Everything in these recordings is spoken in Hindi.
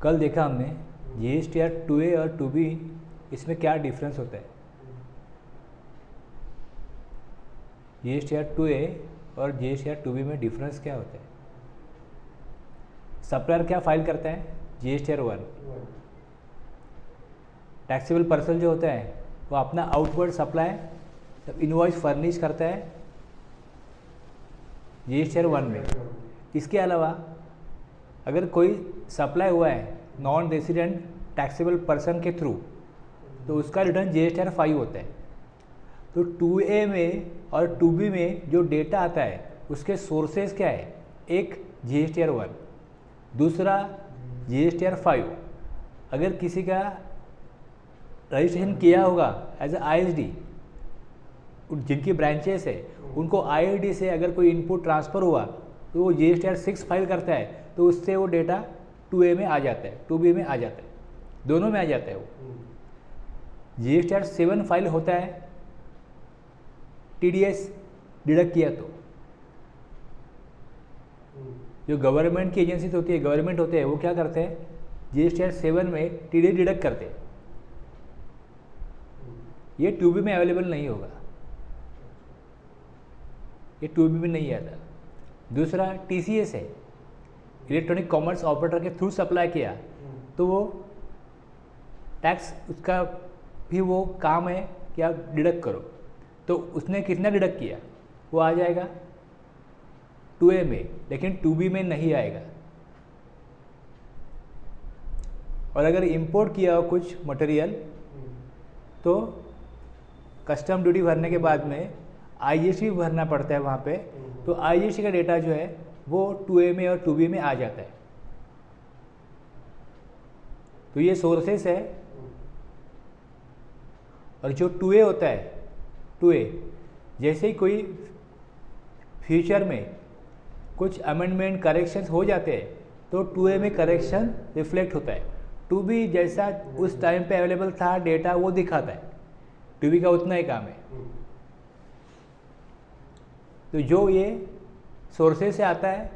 कल देखा हमने GSTR 2A और 2B, इसमें क्या डिफरेंस होता है। GSTR 2A और GSTR 2B में डिफरेंस क्या होता है। सप्लायर क्या फाइल करता है, GSTR 1। टैक्सेबल पर्सन जो होता है वो अपना आउटवर्ड सप्लाई इनवॉइस फर्निश करता है GSTR 1 में। इसके अलावा अगर कोई सप्लाई हुआ है नॉन रेसिडेंट टैक्सेबल पर्सन के थ्रू, तो उसका रिटर्न GSTR 5 होता है। तो 2A में और 2B में जो डेटा आता है उसके सोर्सेज क्या है, एक GSTR 1, दूसरा GSTR 5। अगर किसी का रजिस्ट्रेशन किया होगा एज अ ISD, जिनकी ब्रांचेस है उनको ISD से अगर कोई इनपुट ट्रांसफ़र हुआ तो वो GSTR 6 फाइल करता है, तो उससे वो डेटा 2A में आ जाता है, 2B में आ जाता है, दोनों में आ जाता है। वो GSTR 7 फाइल होता है TDS डिडक्ट किया तो। जो गवर्नमेंट की एजेंसीज होती है, गवर्नमेंट होते हैं, वो क्या करते हैं, GSTR 7 में TDS डिडक्ट करते हैं। ये 2B में अवेलेबल नहीं होगा, ये 2B में नहीं आता। दूसरा TCS है, इलेक्ट्रॉनिक कॉमर्स ऑपरेटर के थ्रू सप्लाई किया, तो वो टैक्स उसका भी वो काम है कि आप डिडक्ट करो। तो उसने कितना डिडक्ट किया वो आ जाएगा 2A में, लेकिन 2B में नहीं आएगा। और अगर इंपोर्ट किया हो कुछ मटेरियल तो कस्टम ड्यूटी भरने के बाद में IGST भी भरना पड़ता है वहाँ पे, तो IGST का डेटा जो है वो 2A में और 2B में आ जाता है। तो ये सोर्सेस है। और जो 2A होता है, 2A जैसे ही कोई फ्यूचर में कुछ अमेंडमेंट करेक्शंस हो जाते हैं तो 2A में करेक्शन रिफ्लेक्ट होता है। 2B जैसा उस टाइम पे अवेलेबल था डेटा वो दिखाता है, 2B का उतना ही काम है। तो जो ये सोर्सेज से आता है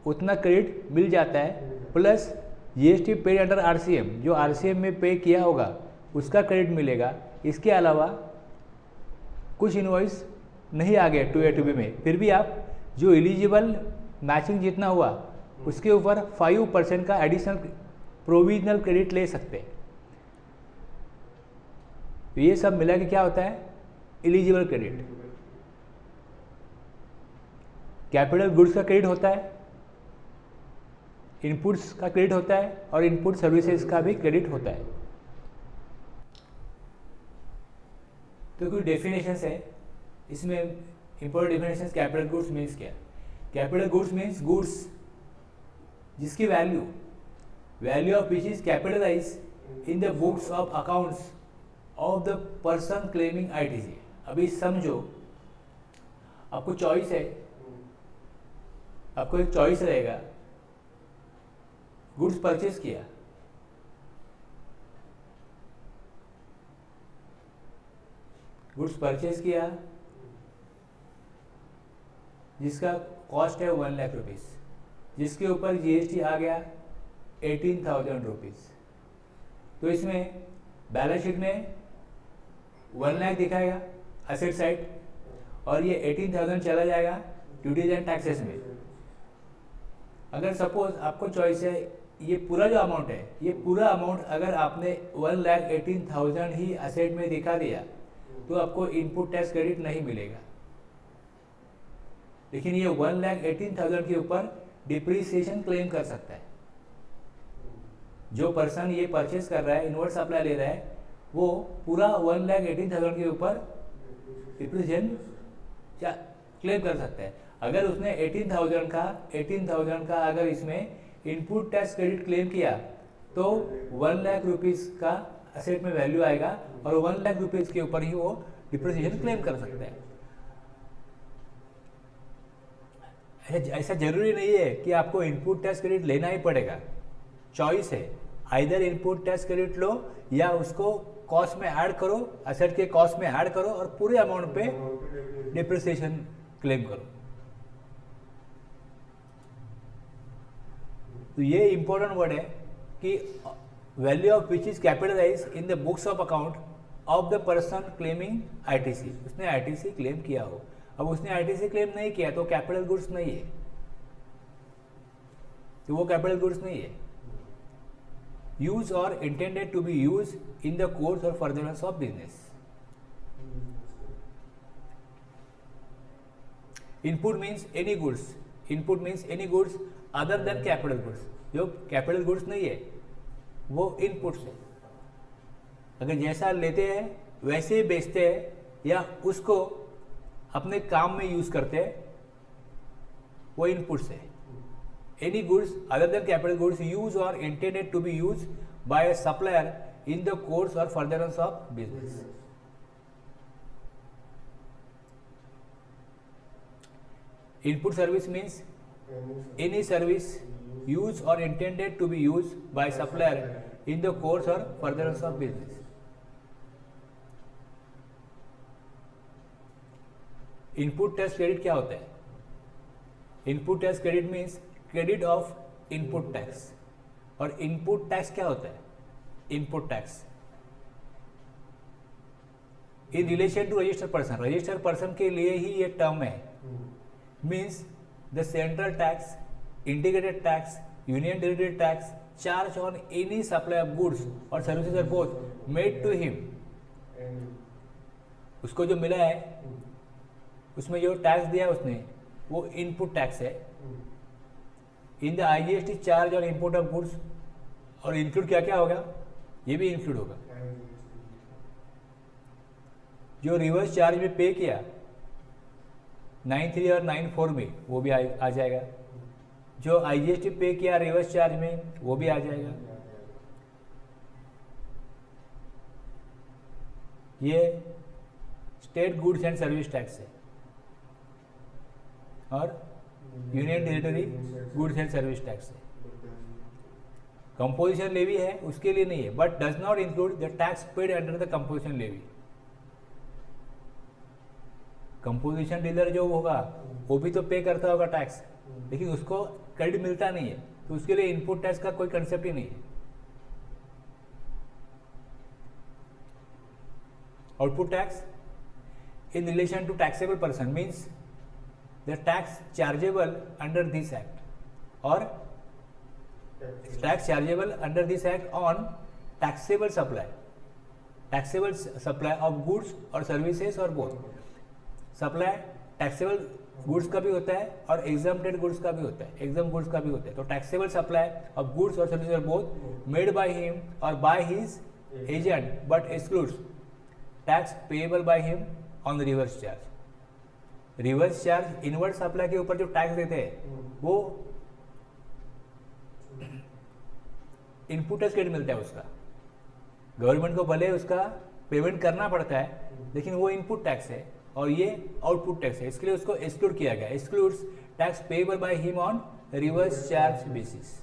उतना क्रेडिट मिल जाता है, plus GST paid under RCM, जो RCM में पे किया होगा उसका क्रेडिट मिलेगा। इसके अलावा कुछ इनवॉइस नहीं आ गए 2A 2B में, फिर भी आप जो एलिजिबल मैचिंग जितना हुआ उसके ऊपर 5% का एडिशनल प्रोविजनल क्रेडिट ले सकते हैं। तो ये सब मिला के क्या होता है, एलिजिबल क्रेडिट। कैपिटल गुड्स का क्रेडिट होता है, इनपुट्स का क्रेडिट होता है और इनपुट सर्विसेज का भी क्रेडिट होता है। तो कुछ डेफिनेशंस है इसमें, important definitions. Capital goods means क्या, कैपिटल गुड्स मीन्स गुड्स जिसकी value of which is capitalise in the books of accounts of the person claiming ITC। अभी समझो आपको चॉइस है, आपको एक चॉइस रहेगा, गुड्स परचेज किया, जिसका कॉस्ट है 1 लाख रुपीज़, जिसके ऊपर GST आ गया 18,000 रुपीज़। तो इसमें बैलेंस शीट में 1 लाख दिखाएगा असेट साइड, और ये 18,000 चला जाएगा ड्यूटीज एंड टैक्सेस में। अगर सपोज आपको चॉइस है, ये पूरा जो अमाउंट है, ये पूरा अमाउंट अगर आपने 1,18,000 ही असेट में दिखा दिया तो आपको इनपुट टैक्स क्रेडिट नहीं मिलेगा। लेकिन ये 1,18,000 के ऊपर डिप्रिसिएशन क्लेम कर सकता है। जो पर्सन ये परचेस कर रहा है, इनवर्ट सप्लाई ले रहा है, वो पूरा 1,18,000 के ऊपर डिप्रिसिएशन क्लेम कर सकता है। अगर उसने 18,000 का अगर इसमें इनपुट टैक्स क्रेडिट क्लेम किया तो 1 लाख रुपीज़ का असेट में वैल्यू आएगा और 1 लाख रुपीज़ के ऊपर ही वो डिप्रिसिएशन क्लेम कर सकता है। ऐसा जरूरी नहीं है कि आपको इनपुट टैक्स क्रेडिट लेना ही पड़ेगा, चॉइस है। आइदर इनपुट टैक्स क्रेडिट लो या उसको कॉस्ट में ऐड करो, असेट के कॉस्ट में ऐड करो और पूरे अमाउंट पे डिप्रिसिएशन क्लेम करो। तो ये इंपॉर्टेंट वर्ड है कि value of which is capitalise in the books of account of the person claiming ITC, उसने आईटीसी क्लेम किया हो। अब उसने आईटीसी क्लेम नहीं किया तो कैपिटल गुड्स नहीं है, तो वो कैपिटल गुड्स नहीं है। यूज और intended to be use in the course और furtherance of business. Input means any goods, input means any goods other than capital goods. जो कैपिटल गुड्स नहीं है वो इनपुट्स है। अगर जैसा लेते हैं वैसे ही बेचते हैं या उसको अपने काम में यूज करते हैं, वो इनपुट्स है। Any goods other than capital goods use और intended to be use by a supplier in the course और furtherance of business. Input service means any service used or intended to be used by supplier in the course or furtherance of business. Input tax credit क्या होता है? Input tax credit means credit of input tax. और input tax क्या होता है? Input tax in relation to registered person. Registered person के लिए ही ये टर्म है। Means the central tax, integrated tax, union territory tax charged on any supply of goods or services or both made to him. उसको जो मिला है उसमें जो टैक्स दिया है उसने वो इनपुट टैक्स है। इन द आईजीएसटी चार्ज और इम्पोर्ट ऑफ गुड्स, और इंक्लूड क्या क्या होगा, ये भी इंक्लूड होगा। जो रिवर्स चार्ज में पे किया 9(3) और 9(4) में वो भी आ जाएगा। जो आईजीएसटी पे किया रिवर्स चार्ज में वो भी आ जाएगा। ये state goods and service tax है और union territory goods and service tax है। कंपोजिशन लेवी है उसके लिए नहीं है, but does not include the tax paid under the composition levy. Composition dealer जो होगा वो भी तो पे करता होगा टैक्स, लेकिन उसको क्रेडिट मिलता नहीं है, तो उसके लिए इनपुट टैक्स का कोई कंसेप्ट ही नहीं है। Output tax in relation to taxable person means the tax chargeable under this act और tax chargeable under this act on taxable supply of goods और सर्विसेज और बोथ। सप्लाई टैक्सेबल गुड्स का भी होता है और एग्जम्प्टेड गुड्स का भी होता है, एग्जाम गुड्स का भी होता है। तो टैक्सेबल सप्लाई ऑफ गुड्स और services are both made by him और by his agent but excludes tax payable by him on reverse charge. Reverse charge inward supply के ऊपर जो टैक्स देते हैं वो इनपुट टैक्स क्रेडिट मिलता है उसका। गवर्नमेंट को भले उसका पेमेंट करना पड़ता है, लेकिन वो इनपुट टैक्स है और ये आउटपुट टैक्स है, इसके लिए उसको एक्सक्लूड किया गया। Excludes tax payable by him on reverse charge basis.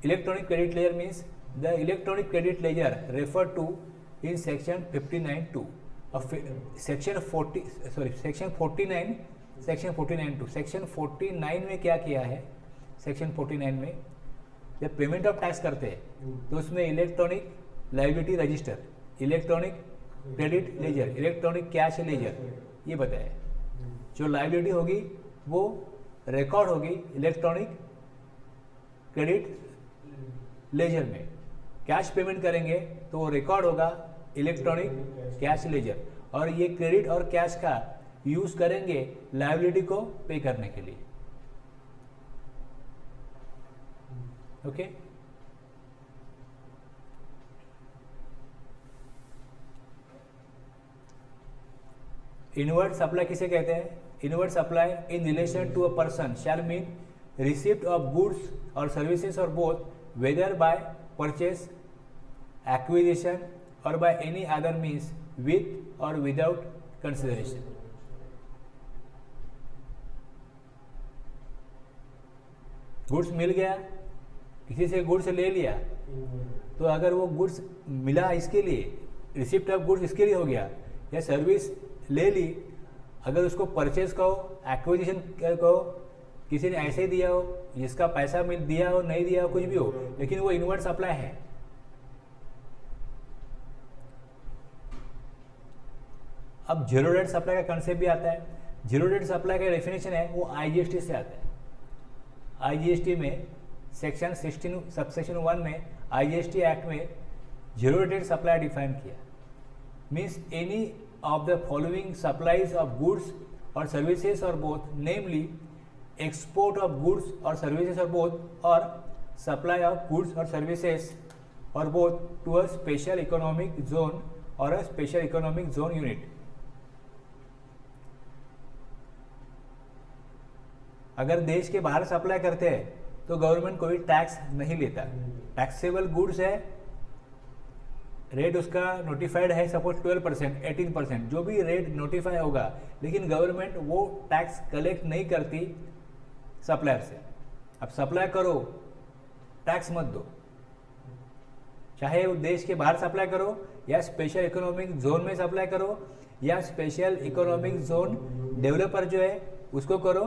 Electronic credit ledger means the electronic credit ledger refer to in section 59(2) section 49(2). Section 49 में क्या किया है? सेक्शन 49 में जब पेमेंट ऑफ टैक्स करते हैं तो उसमें electronic liability register, electronic credit laser, electronic cash ledger, ये बताया। जो लायबिलिटी होगी वो रिकॉर्ड होगी इलेक्ट्रॉनिक क्रेडिट लेजर में। कैश पेमेंट करेंगे तो वो रिकॉर्ड होगा इलेक्ट्रॉनिक कैश लेजर, और ये क्रेडिट और कैश का यूज करेंगे लायबिलिटी को पे करने के लिए। ओके इनवर्ड सप्लाई किसे कहते हैं? Inward supply in relation to a person shall mean receipt of goods और सर्विसेज और both whether by purchase, acquisition और by any other means with और विदाउट कंसिडरेशन। गुड्स मिल गया, किसी से गुड्स ले लिया, तो अगर वो गुड्स मिला इसके लिए, रिसिप्ट ऑफ गुड्स इसके लिए हो गया, या सर्विस ले ली, अगर उसको परचेज कहो, एक्विजिशन कहो, किसी ने ऐसे ही दिया हो, जिसका पैसा मिल दिया हो नहीं दिया हो कुछ भी हो, लेकिन वो इनवर्ट सप्लाई है। अब जीरो रेट सप्लाई का कंसेप्ट भी आता है। जीरो रेट सप्लाई का डेफिनेशन है वो आईजीएसटी से आता है। आईजीएसटी में सेक्शन 16 सबसेक्शन 1 में आईजीएसटी एक्ट में जीरो रेटेड सप्लाई डिफाइन किया। Means any of the following supplies of goods और सर्विसेज और both, namely export of goods और सर्विसेज और बोथ, और सप्लाई ऑफ गुड्स और सर्विसेज और both to a special economic zone और a special economic zone unit. अगर देश के बाहर सप्लाई करते हैं तो गवर्नमेंट कोई टैक्स नहीं लेता। टैक्सेबल गुड्स है, रेट उसका नोटिफाइड है सपोज 12%, 18%, जो भी रेट नोटिफाई होगा, लेकिन गवर्नमेंट वो टैक्स कलेक्ट नहीं करती सप्लायर से। अब सप्लाई करो, टैक्स मत दो, चाहे वो देश के बाहर सप्लाई करो या स्पेशल इकोनॉमिक जोन में सप्लाई करो या स्पेशल इकोनॉमिक जोन डेवलपर जो है उसको करो।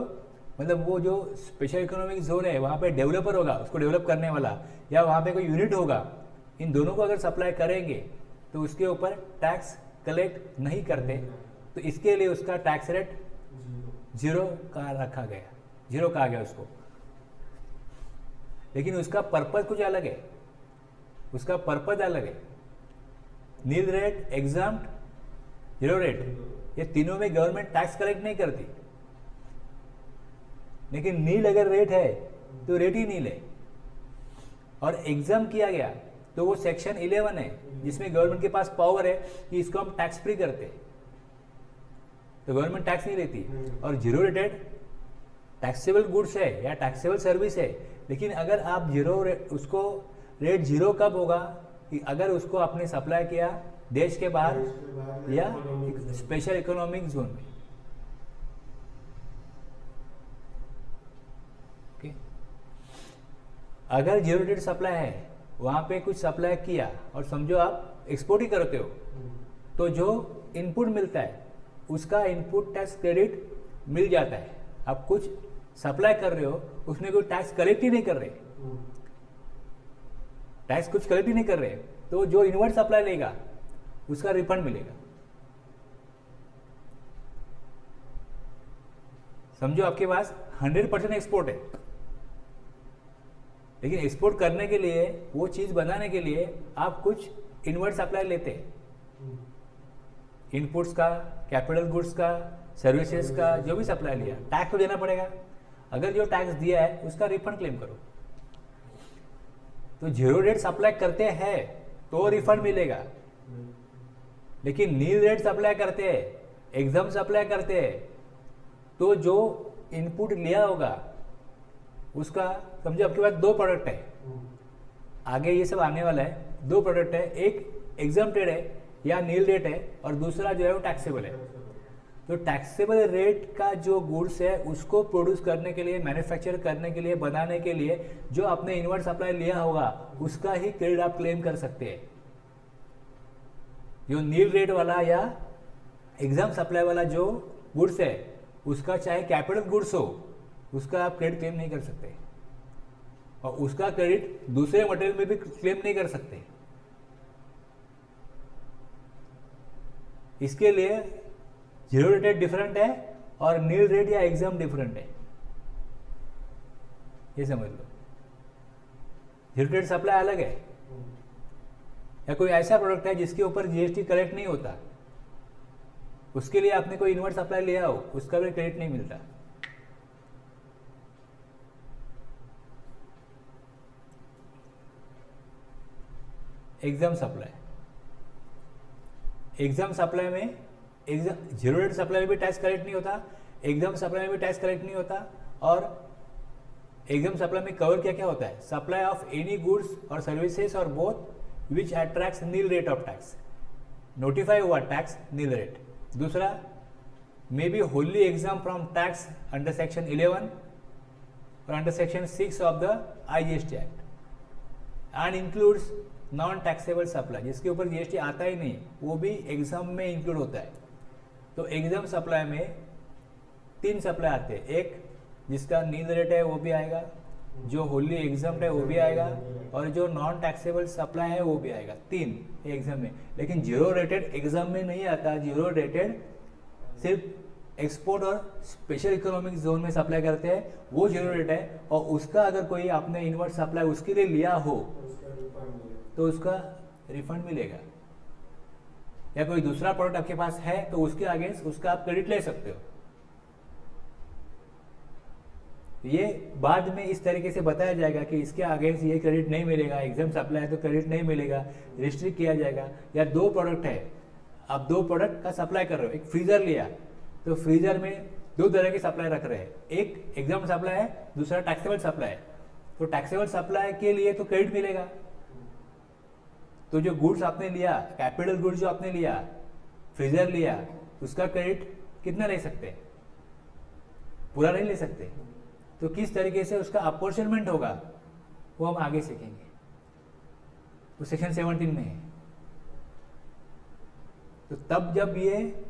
मतलब वो जो स्पेशल इकोनॉमिक जोन है वहाँ पे डेवलपर होगा, उसको डेवलप करने वाला, या वहाँ पे कोई यूनिट होगा, इन दोनों को अगर सप्लाई करेंगे तो उसके ऊपर टैक्स कलेक्ट नहीं करते, तो इसके लिए उसका टैक्स रेट जीरो का रखा गया, जीरो कहा गया उसको। लेकिन उसका पर्पज कुछ अलग है, उसका पर्पज अलग है। Nil rate, exempt, zero rate, ये तीनों में गवर्नमेंट टैक्स कलेक्ट नहीं करती। लेकिन नील अगर रेट है तो रेट ही नील है, और एग्जाम किया गया तो वो सेक्शन 11 है जिसमें गवर्नमेंट के पास पावर है कि इसको हम टैक्स फ्री करते, तो गवर्नमेंट टैक्स नहीं लेती। और जीरो रेटेड टैक्सेबल गुड्स है या टैक्सेबल सर्विस है, लेकिन अगर आप जीरो रेट, उसको रेट जीरो कब होगा कि अगर उसको आपने सप्लाई किया देश के बाहर या स्पेशल इकोनॉमिक जोन में। अगर जीरो रेट सप्लाई है, वहाँ पे कुछ सप्लाई किया और समझो आप एक्सपोर्ट ही करते हो, तो जो इनपुट मिलता है उसका इनपुट टैक्स क्रेडिट मिल जाता है। आप कुछ सप्लाई कर रहे हो, उसमें कोई टैक्स कलेक्ट ही नहीं कर रहे, टैक्स कुछ कलेक्ट ही नहीं कर रहे, तो जो इनवर्ट सप्लाई लेगा उसका रिफंड मिलेगा। समझो आपके पास 100% एक्सपोर्ट है, लेकिन एक्सपोर्ट करने के लिए, वो चीज बनाने के लिए आप कुछ इनवर्ट सप्लाई लेते हैं, इनपुट्स का, कैपिटल गुड्स का, सर्विसेज का, जो भी सप्लाई लिया, टैक्स तो देना पड़ेगा। अगर जो टैक्स दिया है उसका रिफंड क्लेम करो। तो जीरो रेट सप्लाई करते हैं तो रिफंड मिलेगा, लेकिन नील रेट सप्लाई करते हैं, एग्जाम सप्लाई करते हैं, तो जो इनपुट लिया होगा उसका, समझो आपके पास दो प्रोडक्ट है, आगे ये सब आने वाला है, दो प्रोडक्ट है, एक एग्जाम्प्टेड है या नील रेट है और दूसरा जो है वो टैक्सेबल है। तो टैक्सेबल रेट का जो गुड्स है उसको प्रोड्यूस करने के लिए, मैन्युफैक्चर करने के लिए, बनाने के लिए जो आपने इनवर्ट सप्लाई लिया होगा उसका ही क्रेडिट आप क्लेम कर सकते हैं। जो नील रेट वाला या एग्जाम सप्लाई वाला जो गुड्स है उसका चाहे कैपिटल गुड्स हो, उसका आप क्रेडिट क्लेम नहीं कर सकते, और उसका क्रेडिट दूसरे मटेरियल में भी क्लेम नहीं कर सकते। इसके लिए जीरो रेटेड डिफरेंट है और नील रेट या एग्जाम डिफरेंट है, ये समझ लो। जीरो रेट सप्लाई अलग है, या कोई ऐसा प्रोडक्ट है जिसके ऊपर जीएसटी कलेक्ट नहीं होता, उसके लिए आपने कोई इनवर्ट सप्लाई लिया हो, उसका भी क्रेडिट नहीं मिलता। एग्जाम सप्लाई, एग्जाम सप्लाई में जीरो रेट सप्लाई में भी टैक्स कलेक्ट नहीं होता, एग्जाम सप्लाई में भी टैक्स कलेक्ट नहीं होता। और एग्जाम सप्लाई में कवर क्या क्या होता है? सप्लाई ऑफ एनी गुड्स और सर्विसेज और both which attracts nil rate of tax, notify हुआ टैक्स नील रेट। दूसरा, may be wholly exempt from tax under section 11 और under section 6 of the IGST act and includes non taxable supply, जिसके ऊपर जीएसटी आता ही नहीं, वो भी एग्जाम में इंक्लूड होता है। तो एग्जाम सप्लाई में 3 सप्लाई आते हैं, एक जिसका नील रेट है वो भी आएगा, जो होली एग्जाम है वो भी आएगा, और जो नॉन टैक्सेबल सप्लाई है वो भी आएगा। 3 एग्जाम में। लेकिन जीरो रेटेड एग्जाम में नहीं आता। जीरो रेटेड सिर्फ एक्सपोर्ट और स्पेशल इकोनॉमिक जोन में सप्लाई करते हैं, वो जीरो रेट है। और उसका अगर कोई आपने इनवर्ट सप्लाई उसके लिए लिया हो तो उसका रिफंड मिलेगा। या कोई दूसरा प्रोडक्ट आपके पास है तो उसके अगेंस्ट उसका आप क्रेडिट ले सकते हो। ये बाद में इस तरीके से बताया जाएगा कि इसके अगेंस्ट ये क्रेडिट नहीं मिलेगा, एग्जाम सप्लाई है तो क्रेडिट नहीं मिलेगा, रिस्ट्रिक्ट किया जाएगा। या 2 प्रोडक्ट है, आप 2 प्रोडक्ट का सप्लाई कर रहे हो, एक फ्रीजर लिया तो फ्रीजर में 2 तरह की सप्लाई रख रहे हैं, एक एग्जाम सप्लाई है, दूसरा टैक्सेबल सप्लाई है। तो टैक्सेबल सप्लाई के लिए तो क्रेडिट मिलेगा। तो जो गुड्स आपने लिया, कैपिटल गुड्स जो आपने लिया, फ्रीजर लिया, उसका क्रेडिट कितना ले सकते? पूरा नहीं ले सकते। तो किस तरीके से उसका अपॉर्चनमेंट होगा वो हम आगे सीखेंगे, वो सेक्शन 17 में है। तो तब जब ये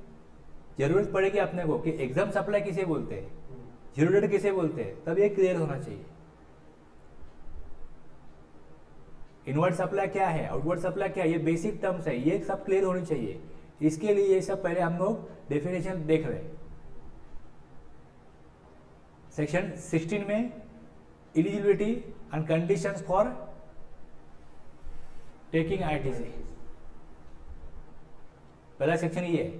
जरूरत पड़ेगी अपने को कि एग्जाम सप्लाई किसे बोलते हैं, जीरो रेट किसे बोलते हैं, तब ये क्लियर होना चाहिए। इनवर्ट सप्लाई क्या है, आउटवर्ड सप्लाई क्या है, ये बेसिक टर्म्स है, ये सब क्लियर होनी चाहिए। इसके लिए ये सब पहले हम लोग डेफिनेशन देख रहे हैं। सेक्शन 16 में eligibility and conditions for taking ITC, पहला सेक्शन ये है।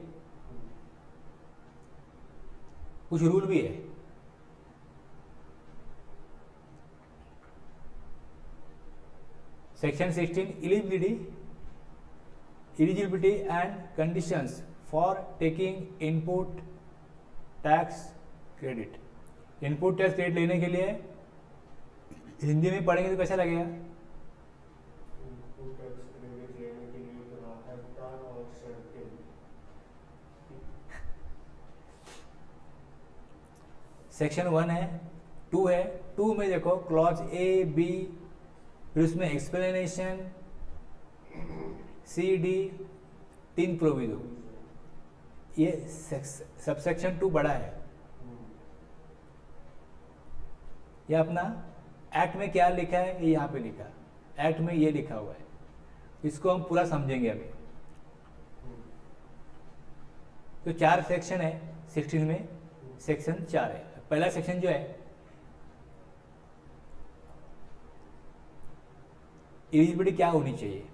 कुछ रूल भी है। Section 16 eligibility and conditions for taking input tax credit. Input tax credit लेने के लिए हिंदी में पढ़ेंगे तो कैसा लगेगा? सेक्शन 1 है, 2 है। 2 में देखो क्लॉज ए बी, फिर उसमें एक्सप्लेनेशन, सी डी, 3 प्रोविजो। ये सबसेक्शन 2 बड़ा है। ये अपना एक्ट में क्या लिखा है ये यहाँ पे लिखा, एक्ट में ये लिखा हुआ है, इसको हम पूरा समझेंगे अभी। तो 4 सेक्शन है 16 में, सेक्शन 4 है। पहला सेक्शन जो है एलिजिबिलिटी क्या होनी चाहिए।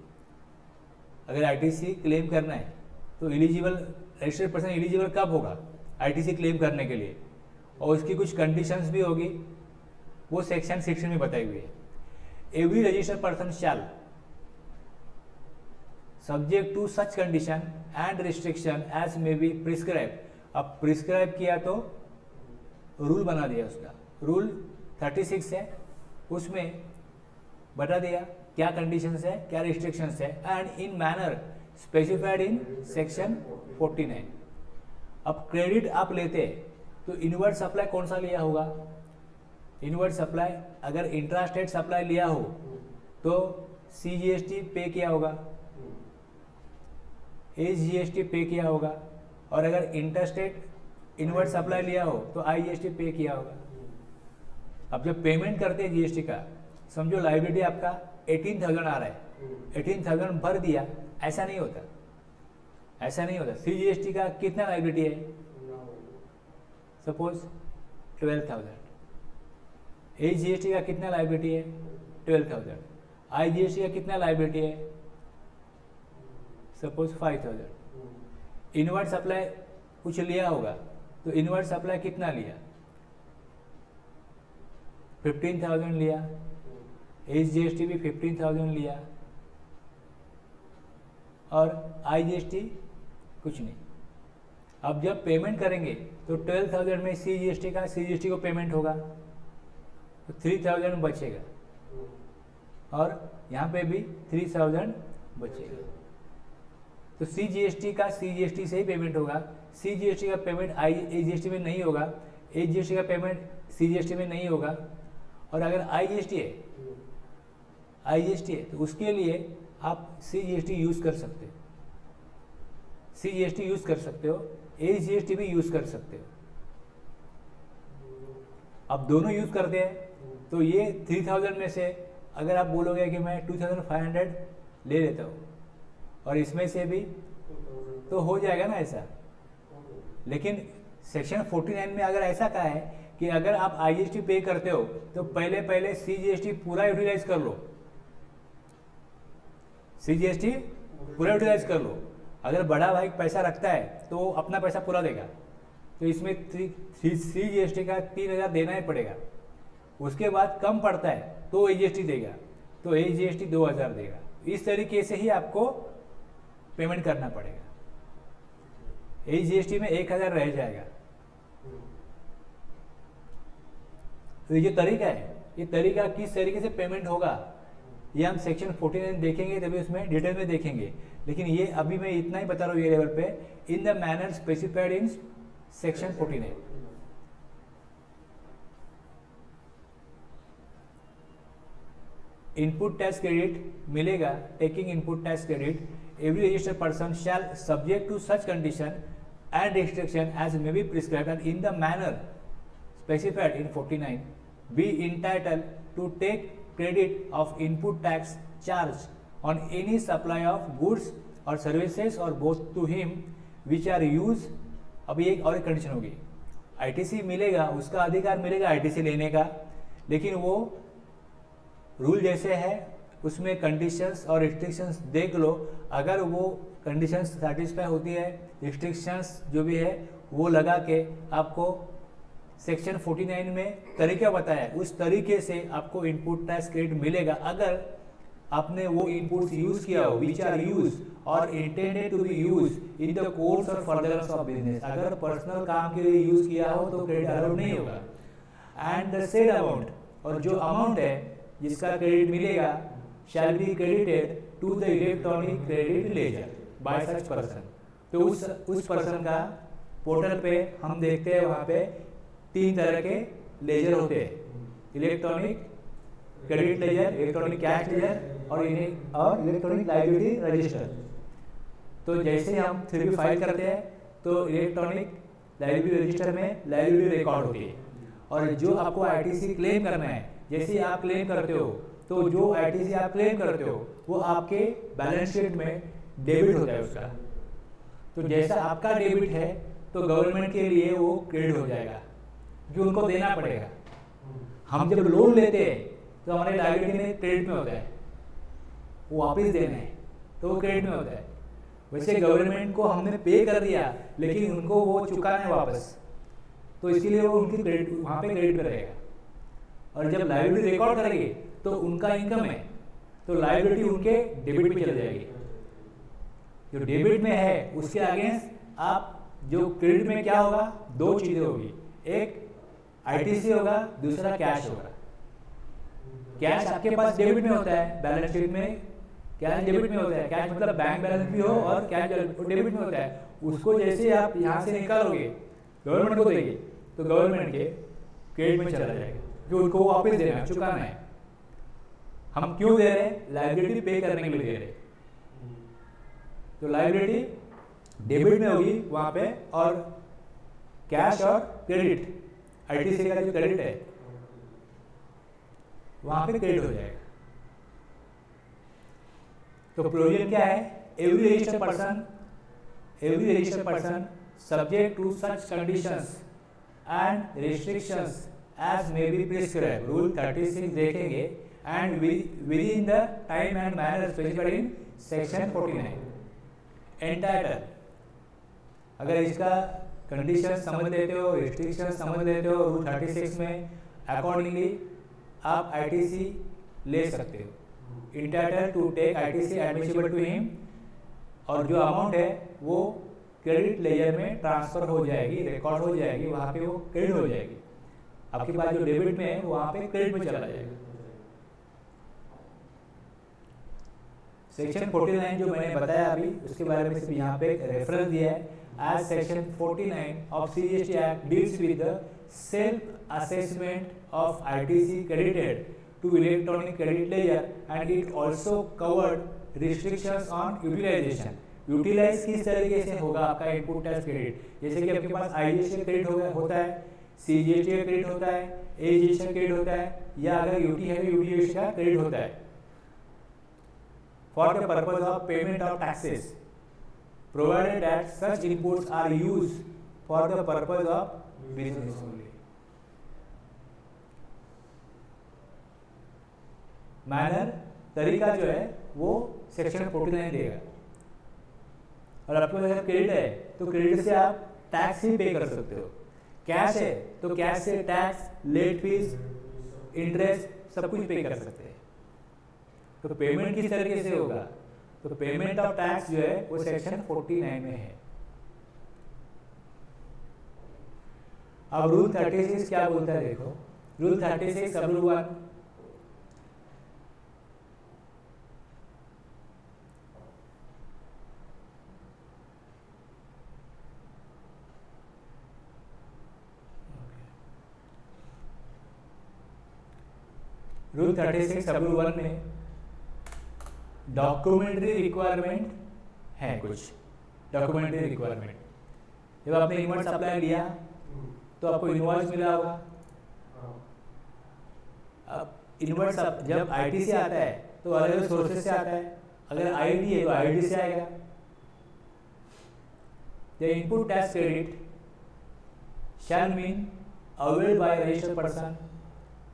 अगर आईटीसी क्लेम करना है तो एलिजिबल, रजिस्टर्ड पर्सन एलिजिबल कब होगा आईटीसी क्लेम करने के लिए, और उसकी कुछ कंडीशंस भी होगी, वो सेक्शन 16 में बताई हुई है। Every registered person shall subject to such condition and restriction as may be prescribe. अब प्रिस्क्राइब किया तो रूल बना दिया, उसका रूल 36 है, उसमें बता दिया क्या कंडीशंस है, क्या रिस्ट्रिक्शंस है, and in manner specified in section 14 है। अब क्रेडिट आप लेते तो इनवर्ट सप्लाई कौन सा लिया होगा? इनवर्ट सप्लाई अगर इंट्रा स्टेट सप्लाई लिया हो तो CGST पे किया होगा, SGST पे किया होगा, और अगर इंटरस्टेट इनवर्ट सप्लाई लिया हो तो IGST पे किया होगा। अब जब पेमेंट करते हैं GST का, समझो लाइबिलिटी आपका 18,000 आ रहा है, 18,000 भर दिया, ऐसा नहीं होता, ऐसा नहीं होता। CGST का कितना लाइबिलिटी है? सपोज 12,000। SGST का कितना लाइबिलिटी है? 12,000। IGST का कितना लाइबिलिटी है? सपोज 5,000। इनवर्ट सप्लाई कुछ लिया होगा तो इनवर्ट सप्लाई कितना लिया? 15,000 लिया, SGST भी 15,000 लिया, और IGST कुछ नहीं। अब जब पेमेंट करेंगे तो 12,000 में CGST को पेमेंट होगा तो 3,000 बचेगा, और यहाँ पे भी 3,000 बचेगा। तो CGST का CGST से ही पेमेंट होगा, CGST का पेमेंट SGST में नहीं होगा, SGST का पेमेंट CGST में नहीं होगा। और अगर IGST है तो उसके लिए आप CGST यूज़ कर सकते हो, SGST भी यूज़ कर सकते हो। अब दोनों यूज़ करते हैं, तो ये 3000 में से अगर आप बोलोगे कि मैं 2500 ले लेता हूँ और इसमें से भी, तो हो जाएगा ना ऐसा। लेकिन सेक्शन 49 में अगर ऐसा कहा है कि अगर आप IGST पे करते हो तो पहले CGST पूरा यूटिलाइज कर लो, CGST पूरा यूटिलाइज कर लो। अगर बड़ा भाई पैसा रखता है तो वो अपना पैसा पूरा देगा, तो इसमें CGST का 3000 देना ही पड़ेगा। उसके बाद कम पड़ता है तो AGST देगा, तो AGST 2000 देगा। इस तरीके से ही आपको पेमेंट करना पड़ेगा। AGST में 1000 रह जाएगा। तो ये जो तरीका है, ये तरीका किस तरीके से पेमेंट होगा ये हम सेक्शन 49 देखेंगे, तभी उसमें डिटेल में देखेंगे। लेकिन ये अभी मैं इतना ही बता रहा हूँ ये लेवल पे, in the manner specified in section 49। Input tax credit मिलेगा, taking input tax credit every registered person shall subject to such condition and restriction as may be prescribed and in the manner specified in 49 be entitled to take credit of input tax charge on any supply of goods or services or both to him which are used। अभी एक और कंडीशन होगी, ITC मिलेगा, उसका अधिकार मिलेगा ITC लेने का, लेकिन वो रूल जैसे है उसमें कंडीशंस और रिस्ट्रिक्शंस देख लो। अगर वो कंडीशंस सेटिस्फाई होती है, रिस्ट्रिक्शंस जो भी है वो लगा के आपको सेक्शन 49 में तरीका बताया, उस तरीके से आपको इनपुट टैक्स क्रेडिट मिलेगा। अगर आपने वो इनपुट्स यूज किया हो विच आर यूज और intended to be use in the course और फर्दरेंस ऑफ बिजनेस। अगर पर्सनल काम के लिए यूज किया हो तो क्रेडिट अलाउड नहीं होगा। एंड द सेड अमाउंट, और जो अमाउंट है जिसका क्रेडिट मिलेगा shall be credited to the electronic credit ledger by such person। तो उस पर्सन का पोर्टल पे हम देखते हैं, वहाँ पे 3 तरह के लेजर होते हैं, electronic credit laser, electronic cash ledger और इलेक्ट्रॉनिक लायबिलिटी रजिस्टर। तो जैसे हम 3B फाइल करते हैं तो इलेक्ट्रॉनिक लायबिलिटी रजिस्टर में लायबिलिटी रिकॉर्ड होती है, और जो आपको ITC क्लेम करना है, जैसे आप क्लेम करते हो तो जो ITC आप क्लेम करते हो वो आपके बैलेंस शीट में डेबिट होता है उसका। तो जैसा आपका डेबिट है तो गवर्नमेंट के लिए वो क्रेडिट हो जाएगा, जो उनको देना पड़ेगा। हम जब लोन लेते हैं तो हमारे लायबिलिटी में क्रेडिट में होता है, वो वापस देना है तो वो क्रेडिट में होता है। वैसे गवर्नमेंट को हमने पे कर दिया लेकिन उनको वो चुकाना है वापस, तो इसीलिए वो उनकी क्रेडिट वहाँ पे क्रेडिट पे रहेगा। और जब लायबिलिटी रिकॉर्ड करेंगे तो उनका इनकम है, तो लायबिलिटी उनके डेबिट में चली जाएगी। जो डेबिट में है उसके अगेंस्ट आप जो क्रेडिट में क्या होगा, 2 चीजें होगी, एक ITC होगा, दूसरा कैश होगा। कैश आपके पास डेबिट में होता है, बैलेंस शीट में कैश डेबिट में होता है। कैश मतलब बैंक बैलेंस भी हो और कैश डेबिट में होता है। उसको जैसे आप यहाँ से निकालोगे गवर्नमेंट को देगी तो गवर्नमेंट के क्रेडिट में चला जाएगा, जो उनको वापस देना है, चुकाना है। हम क्यों दे रहे हैं, लायबिलिटी पे करने के लिए दे रहे हैं। तो लायबिलिटी डेबिट में होगी वहां पे, और कैश और क्रेडिट ITC का जो क्रेडिट है वहां पे क्रेडिट हो जाएगा। तो प्रोविजन क्या है, every registered person subject to such conditions and restrictions as may be prescribed, rule 36 देखेंगे, and within the time and manner specified in section 49 entitled। अगर इसका कंडीशन समझ लेते हो, रिस्ट्रिक्शन समझ लेते हो, रूल 36 में अकॉर्डिंगली आप ITC ले सकते हो। entitled to take ITC admissible to him, और जो अमाउंट है वो क्रेडिट लेजर में ट्रांसफर हो जाएगी, रिकॉर्ड हो जाएगी, वहाँ पे वो क्रेडिट हो जाएगी। आपके पास जो डेबिट में है वहाँ पे क्रेडिट में चला जाएगा। सेक्शन 49 जो मैंने बताया अभी उसके बारे में सिर्फ यहाँ पे रेफरेंस दिया है। As section 49 of CGST act deals with the self assessment of ITC credited to electronic credit ledger and it also covered restrictions on utilization। Utilise किस तरीके से होगा आपका इनपुट टैक्स क्रेडिट, जैसे कि आपके पास IGST क्रेडिट होता है, CGST का क्रेडिट होता है, AGST का क्रेडिट होता है, या अगर यूटी है तो UTGST का क्रेडिट होता है for the purpose of payment of taxes provided that such inputs are used for the purpose of business only. Manner तरीका जो है वो सेक्शन 49 देगा। और आपके पास अगर क्रेडिट है तो क्रेडिट से आप टैक्स ही पे कर सकते हो। कैश है तो कैश से टैक्स, लेट फीस, इंटरेस्ट सब कुछ पे कर सकते हैं। तो पेमेंट किस तरीके से होगा? तो पेमेंट ऑफ टैक्स जो है वो सेक्शन 49 में है। अब रूल 36 क्या बोलता है देखो। रूल 36 सब रूल 1 रूल 36 सब रूल 1 में डॉक्यूमेंट्री रिक्वायरमेंट है। कुछ डॉक्यूमेंट्री रिक्वायरमेंट, जब आपने इनवर्ट सप्लाई लिया तो आपको इनवॉइस मिला होगा। अब इनवर्ट जब आईटी से आता है तो अलग अलग सोर्सेज से आता है। अगर आईडी है तो आईडी से आएगा। The input tax credit shall mean availed by registered person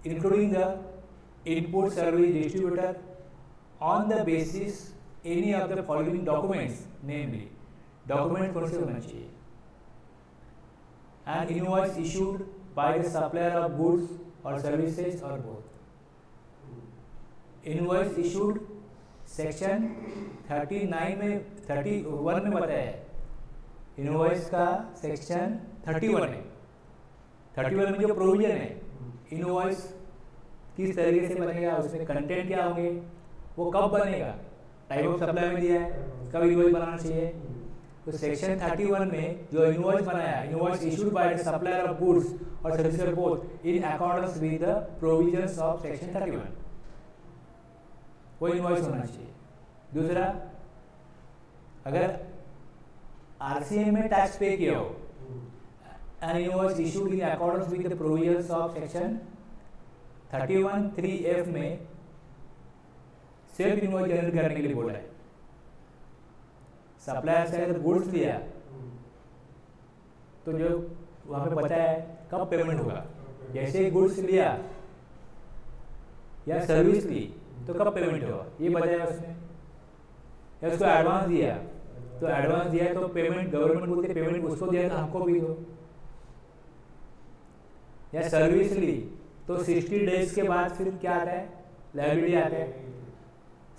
including the input service distributor on the basis any of the following documents, namely document कौन से होना चाहिए? An invoice issued by the supplier of goods or services or both. Invoice issued section 39 में 31 में बताया है। इनवॉइस का सेक्शन 31 है। 31 में जो प्रोविजन है इनवॉइस किस तरीके से बनेगा, उसमें कंटेंट क्या होंगे, वो कब बनेगा, टाइप ऑफ सप्लाई में दिया है, कब इनवॉइस बनाना चाहिए। तो सेक्शन 31 में जो इनवॉइस बनाया, invoice issued by the supplier of goods और services both in accordance with the provisions of section 31, वो इनवॉइस होना चाहिए। दूसरा, अगर आरसीएम में टैक्स पे किया हो, N invoice issued in accordance with the provisions of section 31(3)(f) में सेल्फ इनवॉइस जनरेट करने के लिए बोला है। सप्लायर से अगर गुड्स लिया तो जो वहां पे पता है कब पेमेंट होगा। जैसे गुड्स लिया या सर्विस ली तो कब पेमेंट होगा ये बताया उसने। या उसको एडवांस दिया तो एडवांस दिया तो पेमेंट गवर्नमेंट बोलते पेमेंट उसको दिया तो हमको भी दो। या सर्विस ली तो 60 डेज के बाद फिर क्या आता है, लायबिलिटी आता है।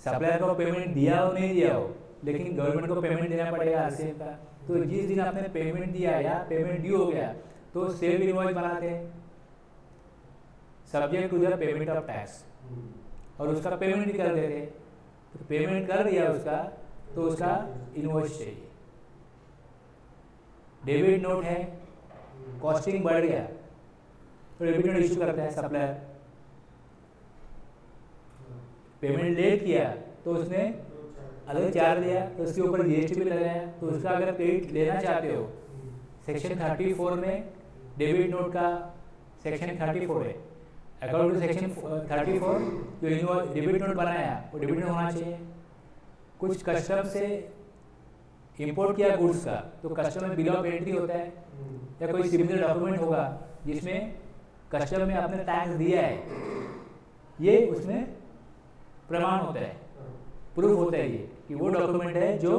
सप्लायर को पेमेंट दिया हो नहीं दिया हो, लेकिन गवर्नमेंट को पेमेंट देना पड़ेगा आरसीएम का। तो जिस दिन आपने पेमेंट दिया या पेमेंट ड्यू हो गया तो सेल्फ इनवॉइस बनाते हैं subject to the payment of tax, और उसका पेमेंट भी कर देते हैं। तो पेमेंट कर दिया उसका तो उसका इनवॉइस चाहिए। डेबिट नोट है, कॉस्टिंग बढ़ गया तो डेबिट नोट इशू करता है सप्लायर। पेमेंट लेट किया तो उसने अलग चार्ज लिया तो उसके ऊपर जीएसटी भी लगाया। तो उसका अगर क्रेडिट लेना चाहते हो सेक्शन 34 में डेबिट नोट का सेक्शन 34 है। अकॉर्डिंग टू सेक्शन 34 जो डेबिट नोट बनाया वो डेबिट नोट होना चाहिए। कुछ कस्टम से इंपोर्ट किया गुड्स का तो कस्टम में बिल ऑफ एंट्री होता है या कोई सिमिलर डॉक्यूमेंट होगा जिसमें कस्टम में आपने टैक्स दिया है, ये उसमें प्रमाण होता है, प्रूफ होता है ये कि वो डॉक्यूमेंट है जो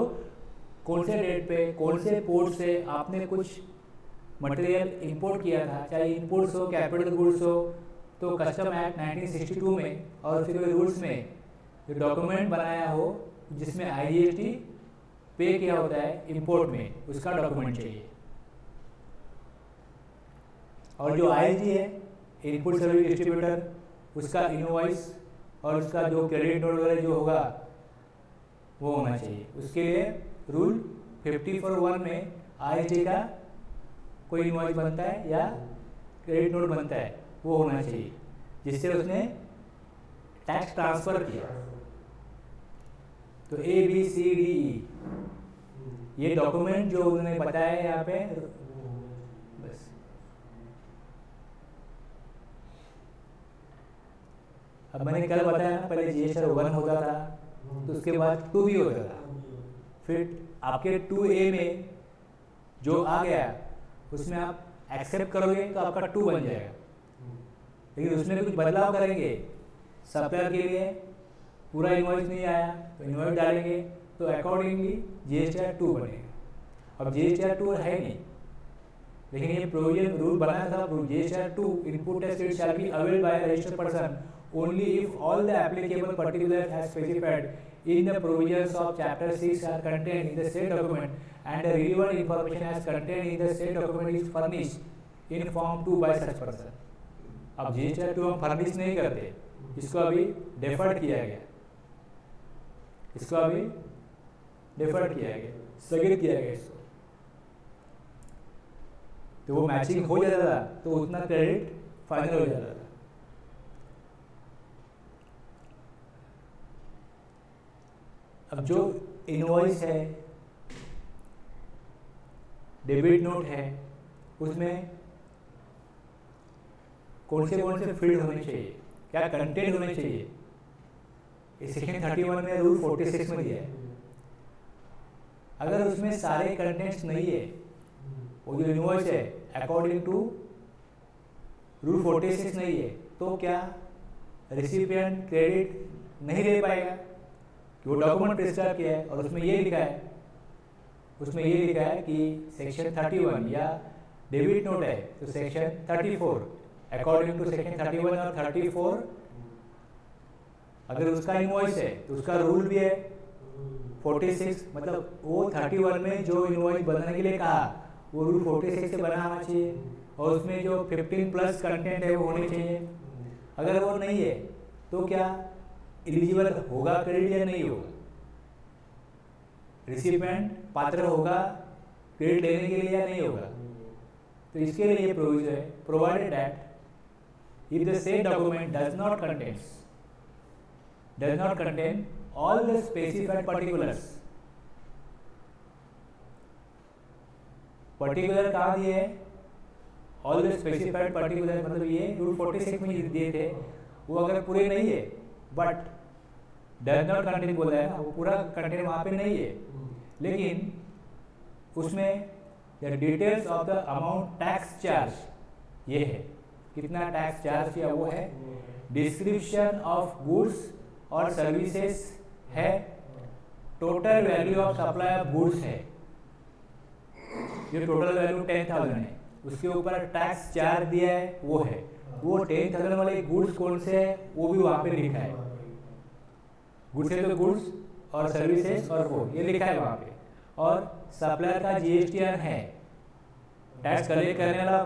कौन से डेट पे कौन से पोर्ट से आपने कुछ मटेरियल इंपोर्ट किया था, चाहे इंपोर्ट्स हो कैपिटल गुड्स हो। तो कस्टम एक्ट 1962 में और फिर रूल्स में जो डॉक्यूमेंट बनाया हो जिसमें आईजीएसटी पे किया होता है इंपोर्ट में, उसका डॉक्यूमेंट चाहिए। और जो आईजी है इनपुट सर्विस डिस्ट्रीब्यूटर, उसका इनवॉइस और उसका जो क्रेडिट नोट वगैरह जो होगा वो होना चाहिए। उसके लिए रूल 54(1) में आईजी का कोई इनवॉइस बनता है या क्रेडिट नोट बनता है वो होना चाहिए जिससे उसने टैक्स ट्रांसफर किया। तो ABCDE ये डॉक्यूमेंट जो उन्होंने बताया यहाँ पे, बस अब मैंने कल बताया ना, पहले GSTR 1 होता था, तो उसके बाद 2 भी होता था, फिर आपके 2A में जो आ गया उसमें आप एक्सेप्ट करोगे तो आपका 2 बन जाएगा, लेकिन उसमें कुछ बदलाव करेंगे, सप्लायर के लिए पूरा इनवॉइस नहीं आया तो इनवॉइस डालेंगे, तो अकॉर्डिंगली GSTR 2 बनेगा। अब GSTR 2 है नहीं, लेकिन ये प्रोविजन रूल बनाया था, GSTR 2 input tax credit shall be availed by registered person only if all the applicable particulars as specified in the provisions of chapter 6 are contained in the said document and the relevant information as contained in the said document is furnished in form 2 by such person। अब GSTR 2 हम फर्निश नहीं करते, इसको अभी डेफर्ड किया गया, इसको अभी डेफर्ड किया गया, स्थगित किया गया इसको, तो वो मैचिंग हो जाता था तो उतना क्रेडिट फाइनल हो जाता था। अब जो इनवॉइस है, डेबिट नोट है, उसमें कौन से फील्ड होने चाहिए, क्या कंटेंट होने चाहिए, इस सेक्शन 31 में रूल 46 में दिया है। अगर उसमें सारे कंटेंट्स नहीं है, वो जो इनवॉइस है अकॉर्डिंग टू रूल 46 नहीं है, तो क्या रिसिपिएंट क्रेडिट नहीं ले पाएगा, कि वो डॉक्यूमेंट प्रिस्क्राइब किया है और उसमें ये लिखा है, कि सेक्शन 31 या डेबिट नोट है तो सेक्शन 34 अकॉर्डिंग टू सेक्शन 31 और 34 अगर उसका इनवॉइस है तो उसका रूल भी है 46, मतलब वो 31 में जो इनवॉइस बनाने के लिए कहा वो रूल 46 से बना होना चाहिए, और उसमें जो 15+ कंटेंट है वो होने चाहिए। अगर वो नहीं है तो क्या एलिजिबल होगा क्रेडिट या नहीं होगा, रिसिपिएंट पात्र होगा क्रेडिट लेने के लिए या नहीं होगा। तो इसके लिए ये प्रोविजन है, provided that if the said document does not contain all the specified particulars, particular कहाँ दिए है, ऑल द स्पेसिफाइड पर्टिकुलर, मतलब ये रूल 46 में दिए थे, वो अगर पूरे नहीं है, बट डज नॉट कंटेन बोला है ना, वो पूरा कंटेंट वहाँ पे नहीं है, लेकिन उसमें the details of the amount tax charge ये है, कितना टैक्स चार्ज किया वो है, डिस्क्रिप्शन ऑफ गुड्स और सर्विसेज है, total value of supply of goods है, जो टोटल वैल्यू 10,000 है, उसके ऊपर टैक्स चार्ज दिया है वो है, वो 10,000 वाले गुड्स कौन से है वो भी वहाँ पे लिखा है, गुड्स है तो गुड्स और सर्विसेज और वो ये लिखा है वहाँ पे, और सप्लायर का GSTR है, टैक्स कलेक्ट करने वाला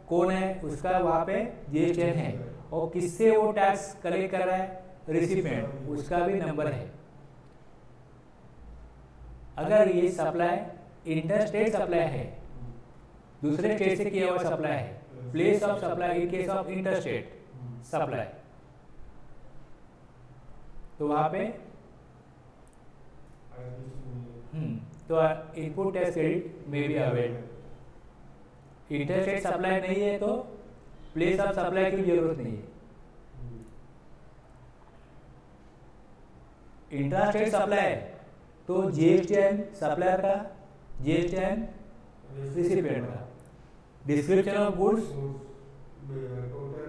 कौन है उसका वहाँ पे GSTR है, और किससे वो टैक्स कलेक्ट कर रहा है, रिसिपिएंट, उसका भी नंबर है। अगर ये सप्लाई इंटर स्टेट सप्लाई है, दूसरे स्टेट से किया हुआ सप्लाई है, place of supply in case of inter state supply, तो वहां पे तो इनपुट टैक्स क्रेडिट में भी अवेल्ड, इंटर स्टेट सप्लाई नहीं है तो प्लेस ऑफ सप्लाई की जरूरत नहीं है, इंट्रा स्टेट सप्लाई तो GSTN सप्लायर का, GSTN रिसिपिएंट का, डिस्क्रिप्शन ऑफ गुड्स